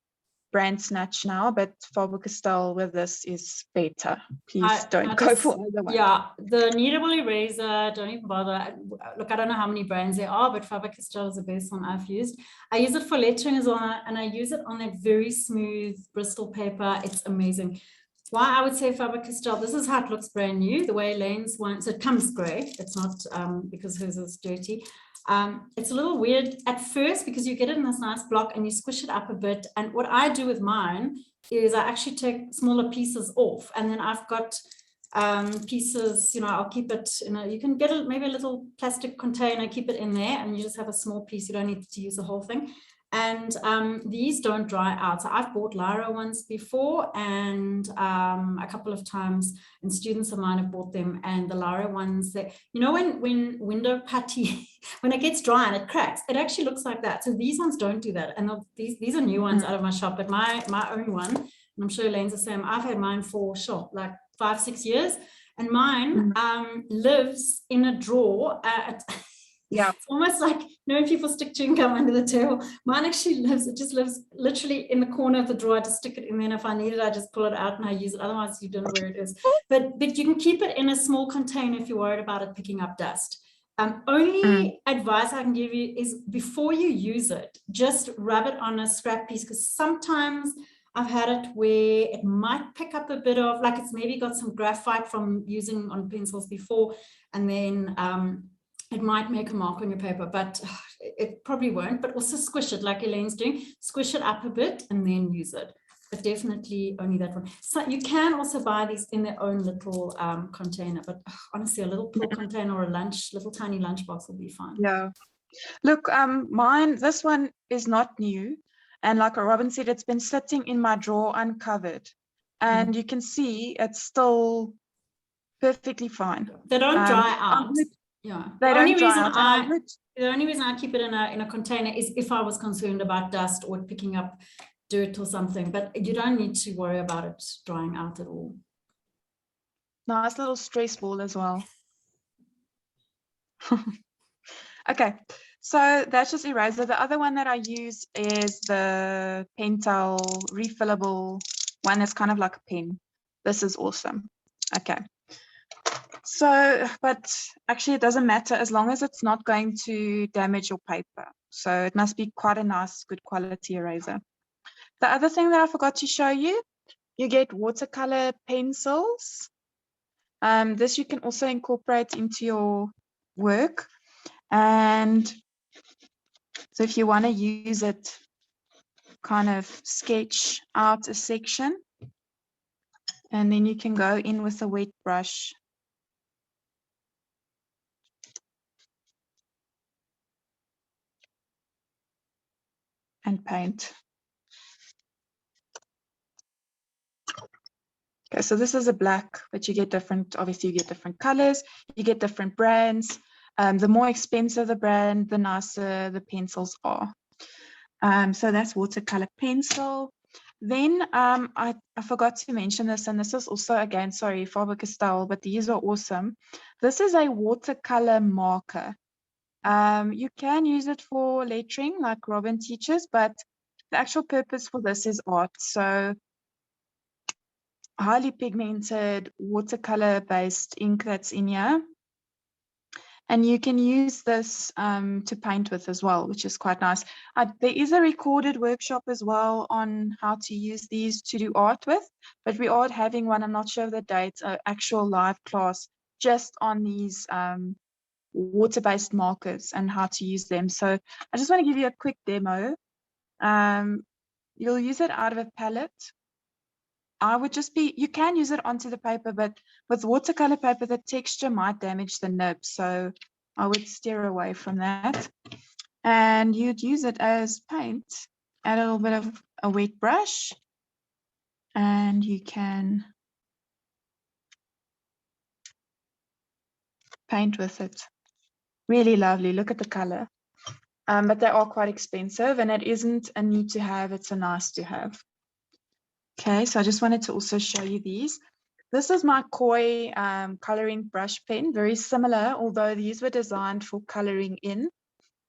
brand snatch now, but Faber-Castell with this is better. Please don't go for either one. Yeah, the kneadable eraser, don't even bother. Look, I don't know how many brands there are, but Faber-Castell is the best one I've used. I use it for lettering as well, and I use it on that very smooth Bristol paper. It's amazing. Why I would say Faber-Castell, this is how it looks brand new, the way Elaine's one, so it comes grey. It's not because hers is dirty. It's a little weird at first because you get it in this nice block and you squish it up a bit. And what I do with mine is I actually take smaller pieces off, and then I've got pieces, I'll keep it you can get maybe a little plastic container, keep it in there, and you just have a small piece. You don't need to use the whole thing. And these don't dry out. So I've bought Lyra ones before, and a couple of times, and students of mine have bought them. And the Lyra ones, that when window putty, when it gets dry and it cracks, it actually looks like that. So these ones don't do that. And these are new ones out of my shop, but my own one, and I'm sure Elaine's the same, I've had mine for like 5-6 years, and mine lives in a drawer at yeah, it's almost like when people stick chewing gum under the table. Mine actually just lives literally in the corner of the drawer. I just stick it in there, and if I need it, I just pull it out and I use it. Otherwise, you don't know where it is. But you can keep it in a small container if you're worried about it picking up dust. Only advice I can give you is before you use it, just rub it on a scrap piece, because sometimes I've had it where it might pick up a bit of, like it's maybe got some graphite from using on pencils before, and then it might make a mark on your paper, but it probably won't. But also squish it like Elaine's doing, squish it up a bit and then use it. But definitely only that one. So you can also buy these in their own little container, but honestly, a little pill container or a little tiny lunch box will be fine. Yeah. Look, this one is not new. And like Robyn said, it's been sitting in my drawer uncovered. And you can see it's still perfectly fine. They don't dry out. Yeah. They don't dry out. The only reason I keep it in a container is if I was concerned about dust or picking up dirt or something, but you don't need to worry about it drying out at all. Nice little stress ball as well. Okay, so that's just eraser. The other one that I use is the Pentel refillable one that's kind of like a pen. This is awesome. Okay. So, but actually it doesn't matter as long as it's not going to damage your paper. So it must be quite a nice, good quality eraser. The other thing that I forgot to show you, you get watercolor pencils. This you can also incorporate into your work. And so if you want to use it, kind of sketch out a section, and then you can go in with a wet brush and paint. Okay, so this is a black, but you get different, obviously you get different colors, you get different brands. The more expensive the brand, the nicer the pencils are. So that's watercolor pencil. Then I forgot to mention this, and this is also, again, sorry, Faber-Castell, but these are awesome. This is a watercolor marker. You can use it for lettering like Robyn teaches, but the actual purpose for this is art. So highly pigmented watercolor based ink that's in here. And you can use this to paint with as well, which is quite nice. There is a recorded workshop as well on how to use these to do art with, but we are having one, I'm not sure of the date, an actual live class just on these water-based markers and how to use them. So I just want to give you a quick demo. You'll use it out of a palette. You can use it onto the paper, but with watercolor paper, the texture might damage the nib. So I would steer away from that. And you'd use it as paint, add a little bit of a wet brush, and you can paint with it. Really lovely. Look at the color. But they are quite expensive, and it isn't a need to have, it's a nice to have. Okay, so I just wanted to also show you these. This is my Koi coloring brush pen, very similar, although these were designed for coloring in,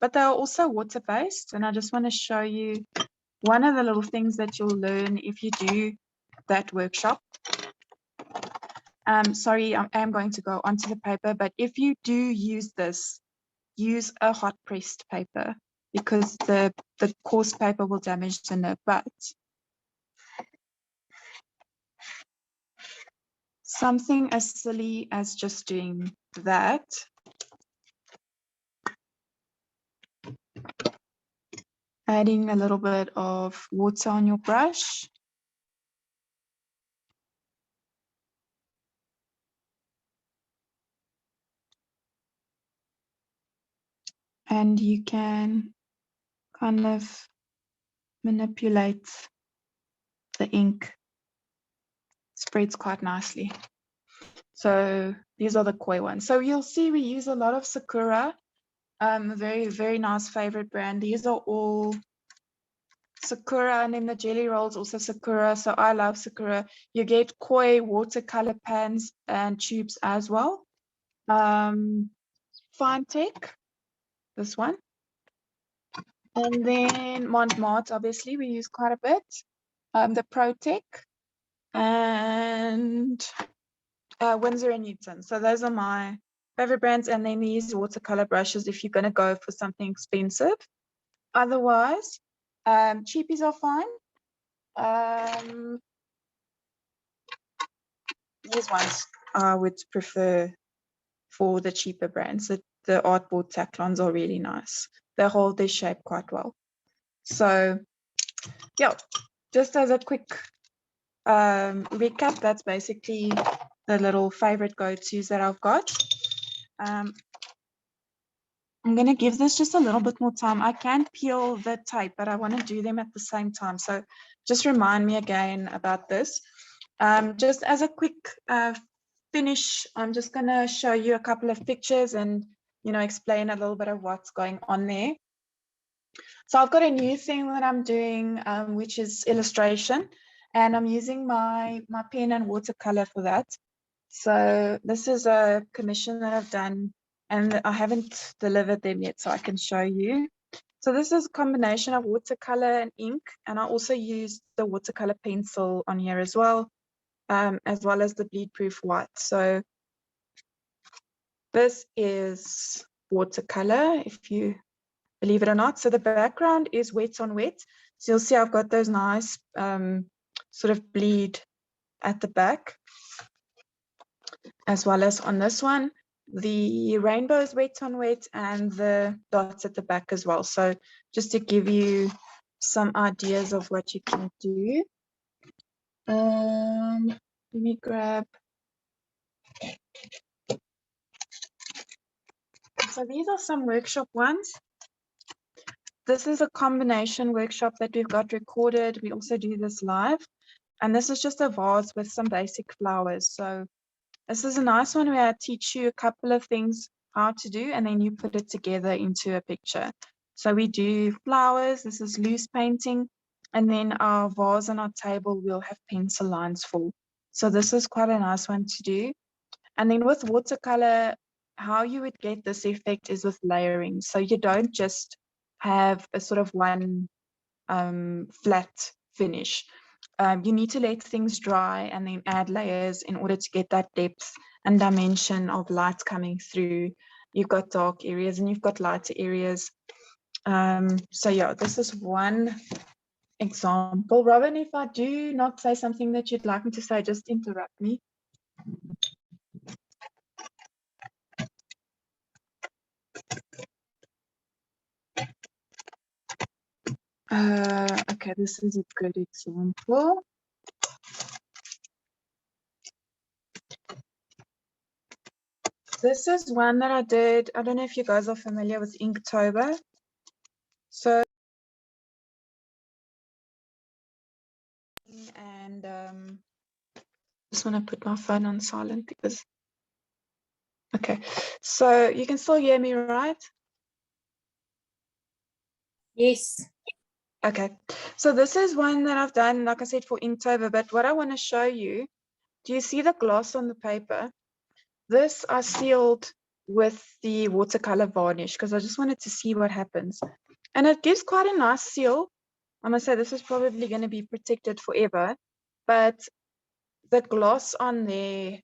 but they are also water-based. And I just want to show you one of the little things that you'll learn if you do that workshop. Sorry, I am going to go onto the paper, but if you do use this, use a hot pressed paper because the coarse paper will damage the nib. But something as silly as just doing that, adding a little bit of water on your brush, and you can kind of manipulate the ink. Spreads quite nicely. So these are the Koi ones. So you'll see we use a lot of Sakura, very, very nice favorite brand. These are all Sakura, and then the jelly rolls also Sakura. So I love Sakura. You get Koi watercolor pans and tubes as well. Fine Tech, this one. And then Montmartre, obviously, we use quite a bit. The ProTech and Winsor and Newton. So those are my favorite brands. And then these watercolor brushes if you're going to go for something expensive. Otherwise, cheapies are fine. These ones I would prefer for the cheaper brands. The artboard tacklons are really nice. They hold their shape quite well. So yeah, just as a quick recap, that's basically the little favorite go-tos that I've got. I'm going to give this just a little bit more time. I can peel the tape, but I want to do them at the same time. So just remind me again about this. Just as a quick finish, I'm just going to show you a couple of pictures and, you know, explain a little bit of what's going on there. So I've got a new thing that I'm doing, which is illustration, and I'm using my pen and watercolor for that. So this is a commission that I've done, and I haven't delivered them yet, so I can show you. So this is a combination of watercolor and ink, and I also used the watercolor pencil on here as well as the bleed proof white. So this is watercolor, if you believe it or not. So the background is wet on wet. So you'll see I've got those nice sort of bleed at the back, as well as on this one. The rainbow is wet on wet and the dots at the back as well. So just to give you some ideas of what you can do. Let me grab. So these are some workshop ones. This is a combination workshop that we've got recorded. We also do this live. And this is just a vase with some basic flowers. So this is a nice one where I teach you a couple of things how to do, and then you put it together into a picture. So we do flowers. This is loose painting. And then our vase on our table we'll have pencil lines for. So this is quite a nice one to do. And then with watercolor, how you would get this effect is with layering. So you don't just have a sort of one flat finish. You need to let things dry and then add layers in order to get that depth and dimension of light coming through. You've got dark areas and you've got lighter areas. So yeah, this is one example. Robyn, if I do not say something that you'd like me to say, just interrupt me. Okay, this is a good example. This is one that I did. I don't know if you guys are familiar with Inktober. So, and just want to put my phone on silent because, okay. So you can still hear me, right? Yes. Okay. So this is one that I've done, like I said, for Inktober. But what I want to show you do you see the gloss on the paper? This I sealed with the watercolor varnish because I just wanted to see what happens. And it gives quite a nice seal. I must say this is probably going to be protected forever, but the gloss on there,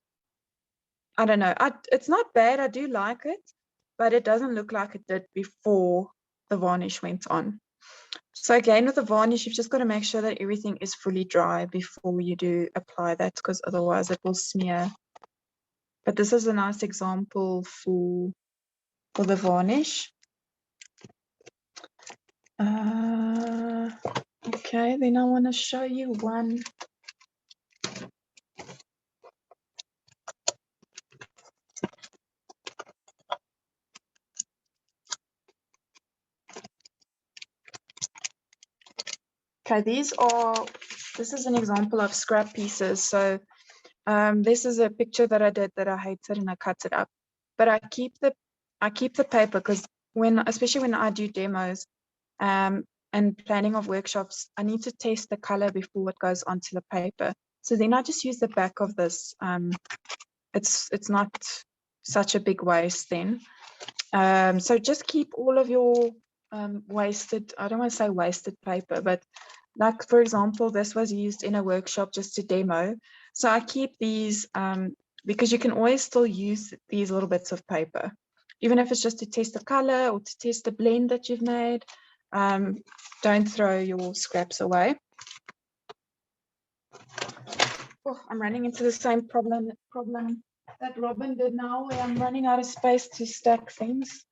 I don't know. It's not bad. I do like it, but it doesn't look like it did before the varnish went on. So again, with the varnish, you've just got to make sure that everything is fully dry before you do apply that, because otherwise it will smear. But this is a nice example for the varnish. Okay, then I want to show you one. Okay, this is an example of scrap pieces. So this is a picture that I did that I hated and I cut it up. But I keep the paper because especially when I do demos and planning of workshops, I need to test the color before it goes onto the paper. So then I just use the back of this. It's not such a big waste then. So just keep all of your wasted, I don't want to say wasted paper, but like, for example, this was used in a workshop just to demo. So I keep these because you can always still use these little bits of paper, even if it's just to test the color or to test the blend that you've made. Don't throw your scraps away. Oh, I'm running into the same problem that Robyn did now, where I'm running out of space to stack things.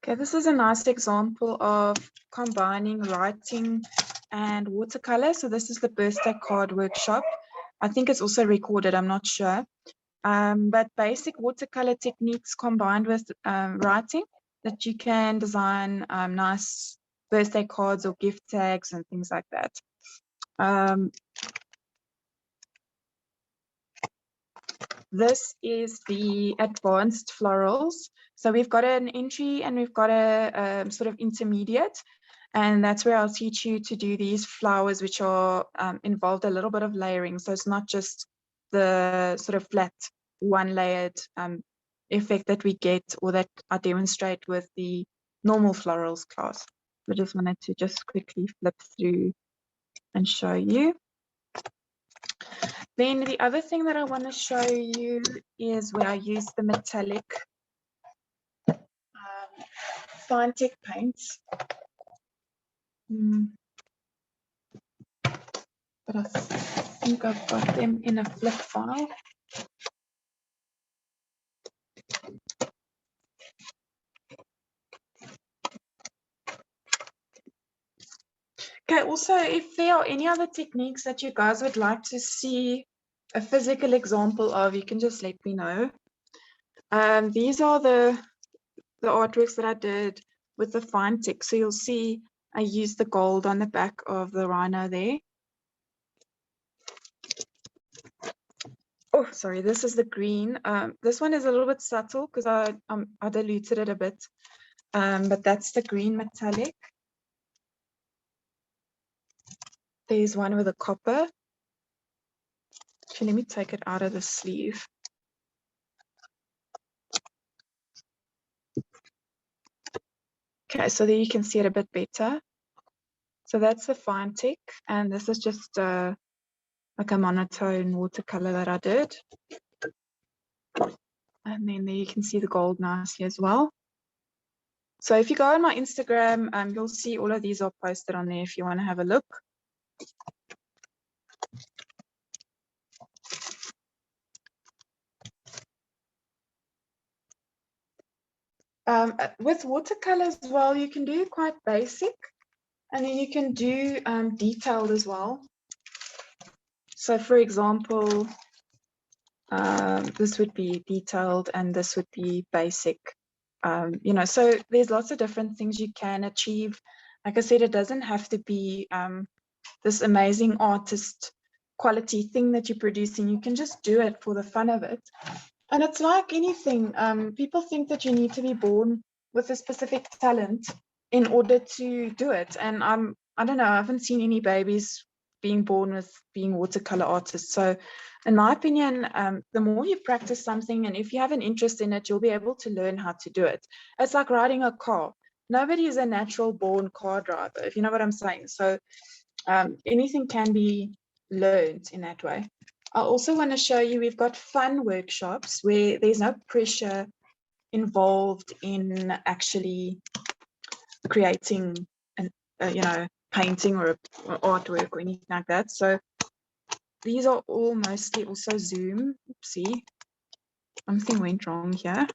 Okay, this is a nice example of combining writing and watercolor. So this is the birthday card workshop. I think it's also recorded, I'm not sure. But basic watercolor techniques combined with writing, that you can design nice birthday cards or gift tags and things like that. This is the advanced florals. So we've got an entry and we've got a sort of intermediate. And that's where I'll teach you to do these flowers, which are involved a little bit of layering. So it's not just the sort of flat one-layered effect that we get, or that I demonstrate with the normal florals class. I just wanted to just quickly flip through and show you. Then the other thing that I want to show you is where I use the metallic fine tech paints. But I think I've got them in a flip file. Okay, also, if there are any other techniques that you guys would like to see a physical example of, you can just let me know. These are the artworks that I did with the fine tech. So you'll see I used the gold on the back of the rhino there. Oh, sorry, this is the green. This one is a little bit subtle because I diluted it a bit. But that's the green metallic. There's one with a copper. Actually, let me take it out of the sleeve. Okay, so there you can see it a bit better. So that's the fine tech, and this is just like a monotone watercolor that I did. And then there you can see the gold nicely as well. So if you go on my Instagram, you'll see all of these are posted on there if you want to have a look. With watercolor as well, you can do quite basic, and then you can do detailed as well. So for example, this would be detailed and this would be basic. You know, so there's lots of different things you can achieve. Like I said, it doesn't have to be this amazing artist quality thing that you're producing. You can just do it for the fun of it. And it's like anything. People think that you need to be born with a specific talent in order to do it. And I don't know, I haven't seen any babies being born with being watercolor artists. So in my opinion, the more you practice something, and if you have an interest in it, you'll be able to learn how to do it. It's like riding a car. Nobody is a natural born car driver, if you know what I'm saying. So anything can be learned in that way. I also want to show you, we've got fun workshops where there's no pressure involved in actually creating an, painting or artwork or anything like that. So these are all mostly also Zoom. Oopsie, something went wrong here.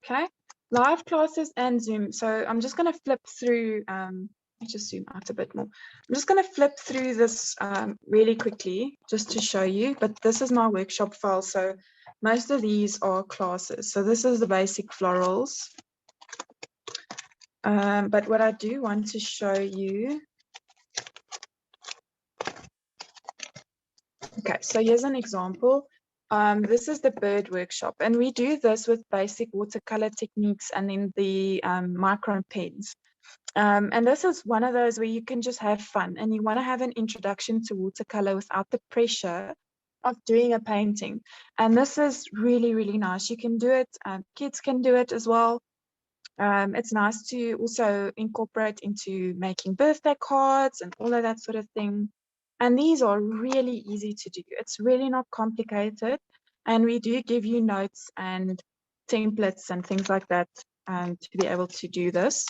Okay, live classes and Zoom. So I'm just going to flip through. Let me just zoom out a bit more. I'm just going to flip through this really quickly just to show you. But this is my workshop file. So most of these are classes. So this is the basic florals. But what I do want to show you. Okay, so here's an example. This is the bird workshop, and we do this with basic watercolor techniques and then the micron pens. And this is one of those where you can just have fun and you want to have an introduction to watercolor without the pressure of doing a painting. And this is really, really nice. You can do it, kids can do it as well. It's nice to also incorporate into making birthday cards and all of that sort of thing. And these are really easy to do. It's really not complicated. And we do give you notes and templates and things like that to be able to do this.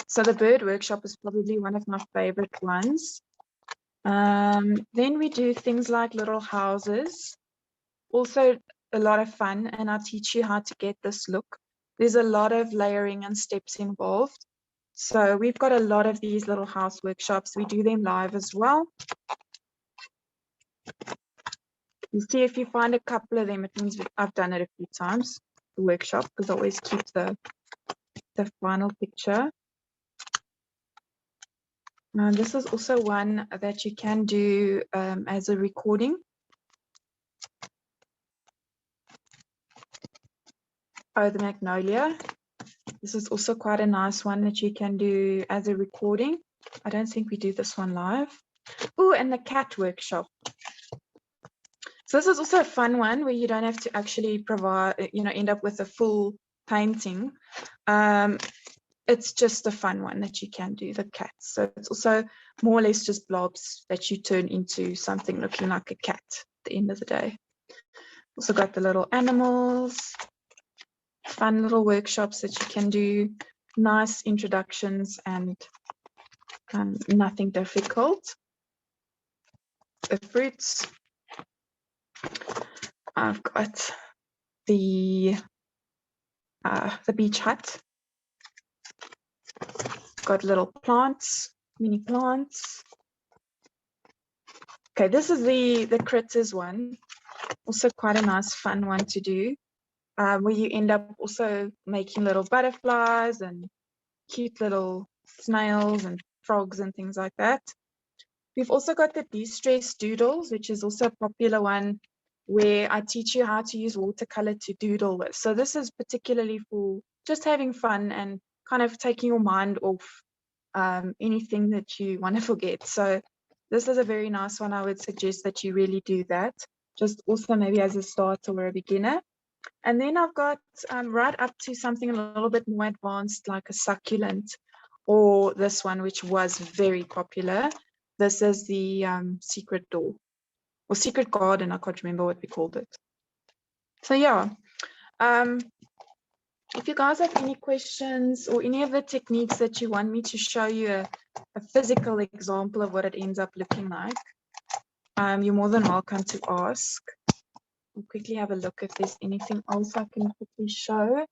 So the bird workshop is probably one of my favorite ones. Then we do things like little houses. Also a lot of fun, and I'll teach you how to get this look. There's a lot of layering and steps involved. So we've got a lot of these little house workshops. We do them live as well. You see, if you find a couple of them, it means I've done it a few times, the workshop, because I always keep the final picture. Now, this is also one that you can do as a recording. Oh, the magnolia. This is also quite a nice one that you can do as a recording. I don't think we do this one live. Oh, and the cat workshop. So this is also a fun one where you don't have to actually provide, end up with a full painting. It's just a fun one that you can do, the cats. So it's also more or less just blobs that you turn into something looking like a cat at the end of the day. Also got the little animals, fun little workshops that you can do, nice introductions and nothing difficult. The fruits. I've got the beach hut. Got little plants, mini plants. Okay, this is the critters one. Also quite a nice fun one to do, where you end up also making little butterflies and cute little snails and frogs and things like that. We've also got the de-stress doodles, which is also a popular one where I teach you how to use watercolor to doodle with. So this is particularly for just having fun and kind of taking your mind off anything that you want to forget. So this is a very nice one. I would suggest that you really do that, just also maybe as a starter or a beginner. And then I've got right up to something a little bit more advanced, like a succulent, or this one, which was very popular. This is the secret door or secret garden. I can't remember what we called it. So yeah, if you guys have any questions or any of the techniques that you want me to show you a physical example of what it ends up looking like, you're more than welcome to ask. I'll quickly have a look if there's anything else I can quickly show.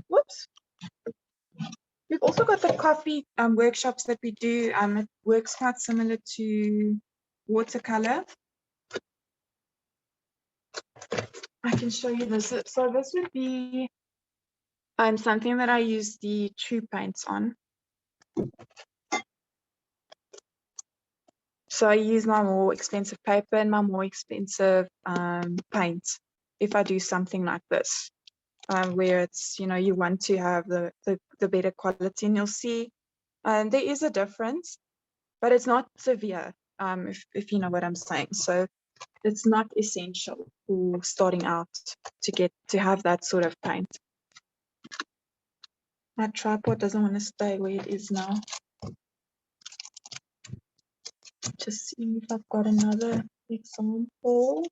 Whoops. We've also got the coffee workshops that we do. It works quite similar to watercolor. I can show you this. So this would be something that I use the true paints on. So I use my more expensive paper and my more expensive paint if I do something like this, where it's, you know, you want to have the better quality, and you'll see there is a difference, but it's not severe, if you know what I'm saying. So it's not essential for starting out to have that sort of paint. My tripod doesn't want to stay where it is now. Just see if I've got another example.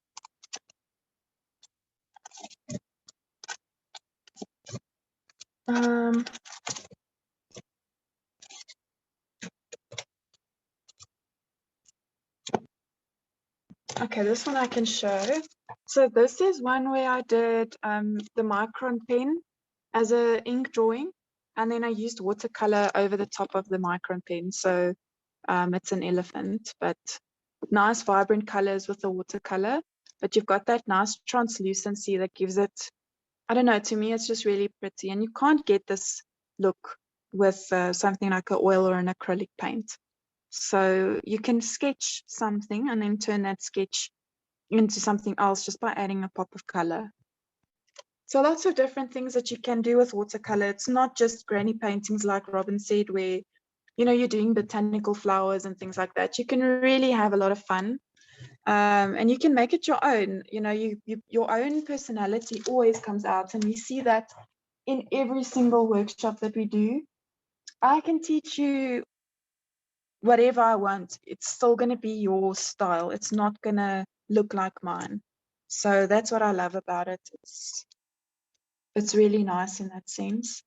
Okay, this one I can show. So this is one where I did the micron pen as a ink drawing, and then I used watercolor over the top of the micron pen. So it's an elephant, but nice vibrant colors with the watercolor, but you've got that nice translucency that gives it, I don't know, to me it's just really pretty, and you can't get this look with something like an oil or an acrylic paint. So you can sketch something and then turn that sketch into something else just by adding a pop of color. So lots of different things that you can do with watercolor. It's not just granny paintings like Robyn said, where, you know, you're doing botanical flowers and things like that. You can really have a lot of fun, and you can make it your own. You know, your own personality always comes out, and we see that in every single workshop that we do. I can teach you whatever I want. It's still going to be your style. It's not going to look like mine. So that's what I love about it. It's really nice in that sense.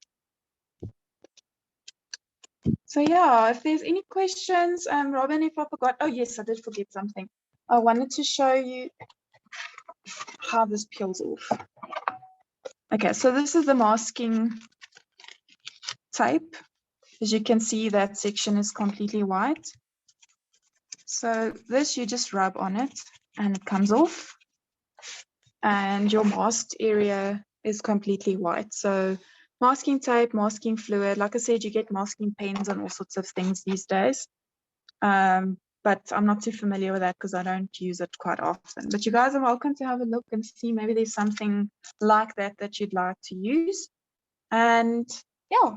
So yeah, if there's any questions, Robyn, if I forgot, oh yes, I did forget something. I wanted to show you how this peels off. Okay, so this is the masking tape. As you can see, that section is completely white. So this, you just rub on it and it comes off. And your masked area is completely white. So masking tape, masking fluid, like I said, you get masking pens and all sorts of things these days. But I'm not too familiar with that because I don't use it quite often. But you guys are welcome to have a look and see maybe there's something like that that you'd like to use. And yeah.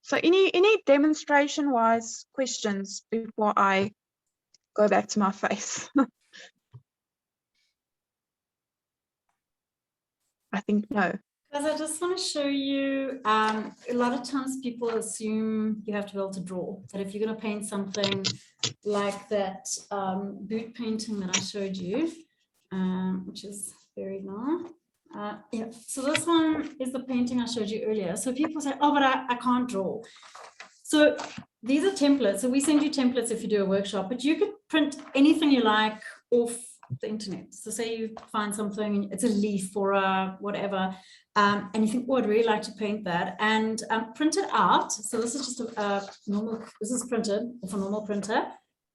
So any demonstration-wise questions before I go back to my face? I think no. Because I just want to show you, a lot of times people assume you have to be able to draw. That if you're going to paint something like that boot painting that I showed you, which is very nice. Yeah, so this one is the painting I showed you earlier. So people say, oh, but I can't draw. So these are templates. So we send you templates if you do a workshop, but you could print anything you like off the internet. So say you find something, it's a leaf or a whatever, and you think, oh, I'd really like to paint that, and print it out. So this is just a normal, this is printed off a normal printer,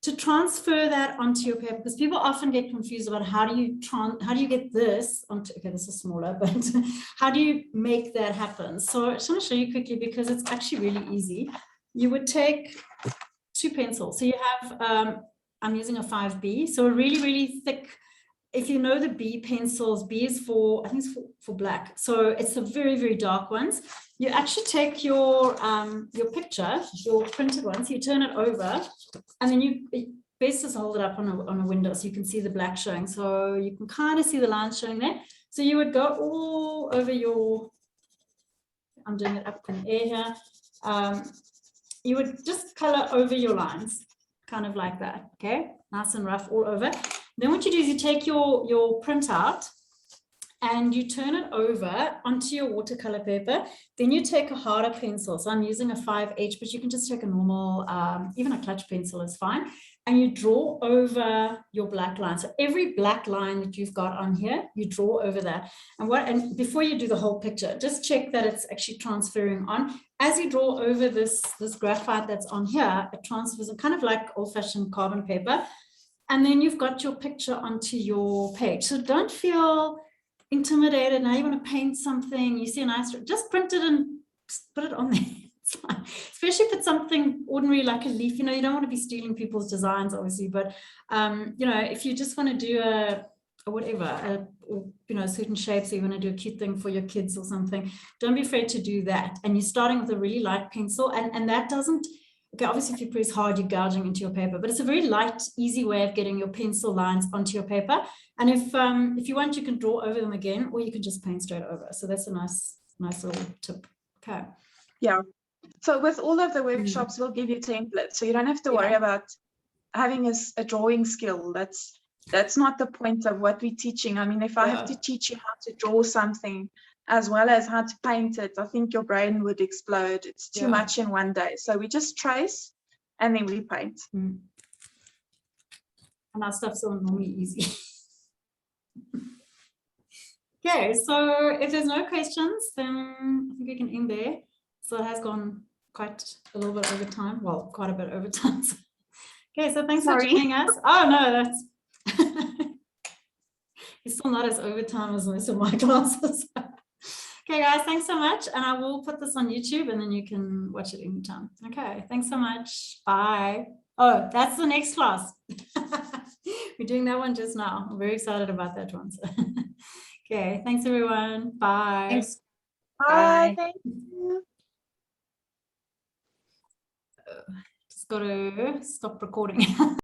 to transfer that onto your paper, because people often get confused about how do you get this onto, okay, this is smaller, but how do you make that happen? So I just want to show you quickly because it's actually really easy. You would take 2 pencils. So you have, I'm using a 5B, so a really, really thick, if you know the B pencils, B is for, I think it's for black. So it's the very, very dark ones. You actually take your picture, your printed ones, you turn it over, and then you best just hold it up on a window so you can see the black showing. So you can kind of see the lines showing there. So you would go all over your, I'm doing it up in the air here. You would just color over your lines, kind of like that, okay? Nice and rough all over. Then what you do is you take your printout and you turn it over onto your watercolor paper. Then you take a harder pencil. So I'm using a 5H, but you can just take a normal, even a clutch pencil is fine. And you draw over your black line. So every black line that you've got on here, you draw over that. And before you do the whole picture, just check that it's actually transferring on. As you draw over this graphite that's on here, it transfers kind of like old-fashioned carbon paper. And then you've got your picture onto your page. So don't feel intimidated. Now you want to paint something, you see a nice, just print it and put it on there. It's fine. Especially if it's something ordinary like a leaf, you know, you don't want to be stealing people's designs, obviously, but, you know, if you just want to do a whatever, or, you know, certain shapes, or you want to do a cute thing for your kids or something, don't be afraid to do that. And you're starting with a really light pencil, and that doesn't, okay, obviously if you press hard, you're gouging into your paper, but it's a very light, easy way of getting your pencil lines onto your paper. And if you want, you can draw over them again, or you can just paint straight over. So that's a nice little tip. Okay. Yeah. So with all of the workshops, we'll give you templates, so you don't have to worry about having a drawing skill. That's not the point of what we're teaching. I mean, if I have to teach you how to draw something as well as how to paint it, I think your brain would explode. It's too much in one day. So we just trace and then we paint. And our stuff's all normally easy. Okay, so if there's no questions, then I think we can end there. So it has gone quite a little bit over time. Well, quite a bit over time. Okay, so thanks for joining us. Oh no, that's it's still not as overtime as most of my classes. Okay, guys, thanks so much. And I will put this on YouTube and then you can watch it anytime. Okay, thanks so much. Bye. Oh, that's the next class. We're doing that one just now. I'm very excited about that one. So. Okay, thanks everyone. Bye. Thanks. Bye. Bye. Thank you. Just got to stop recording.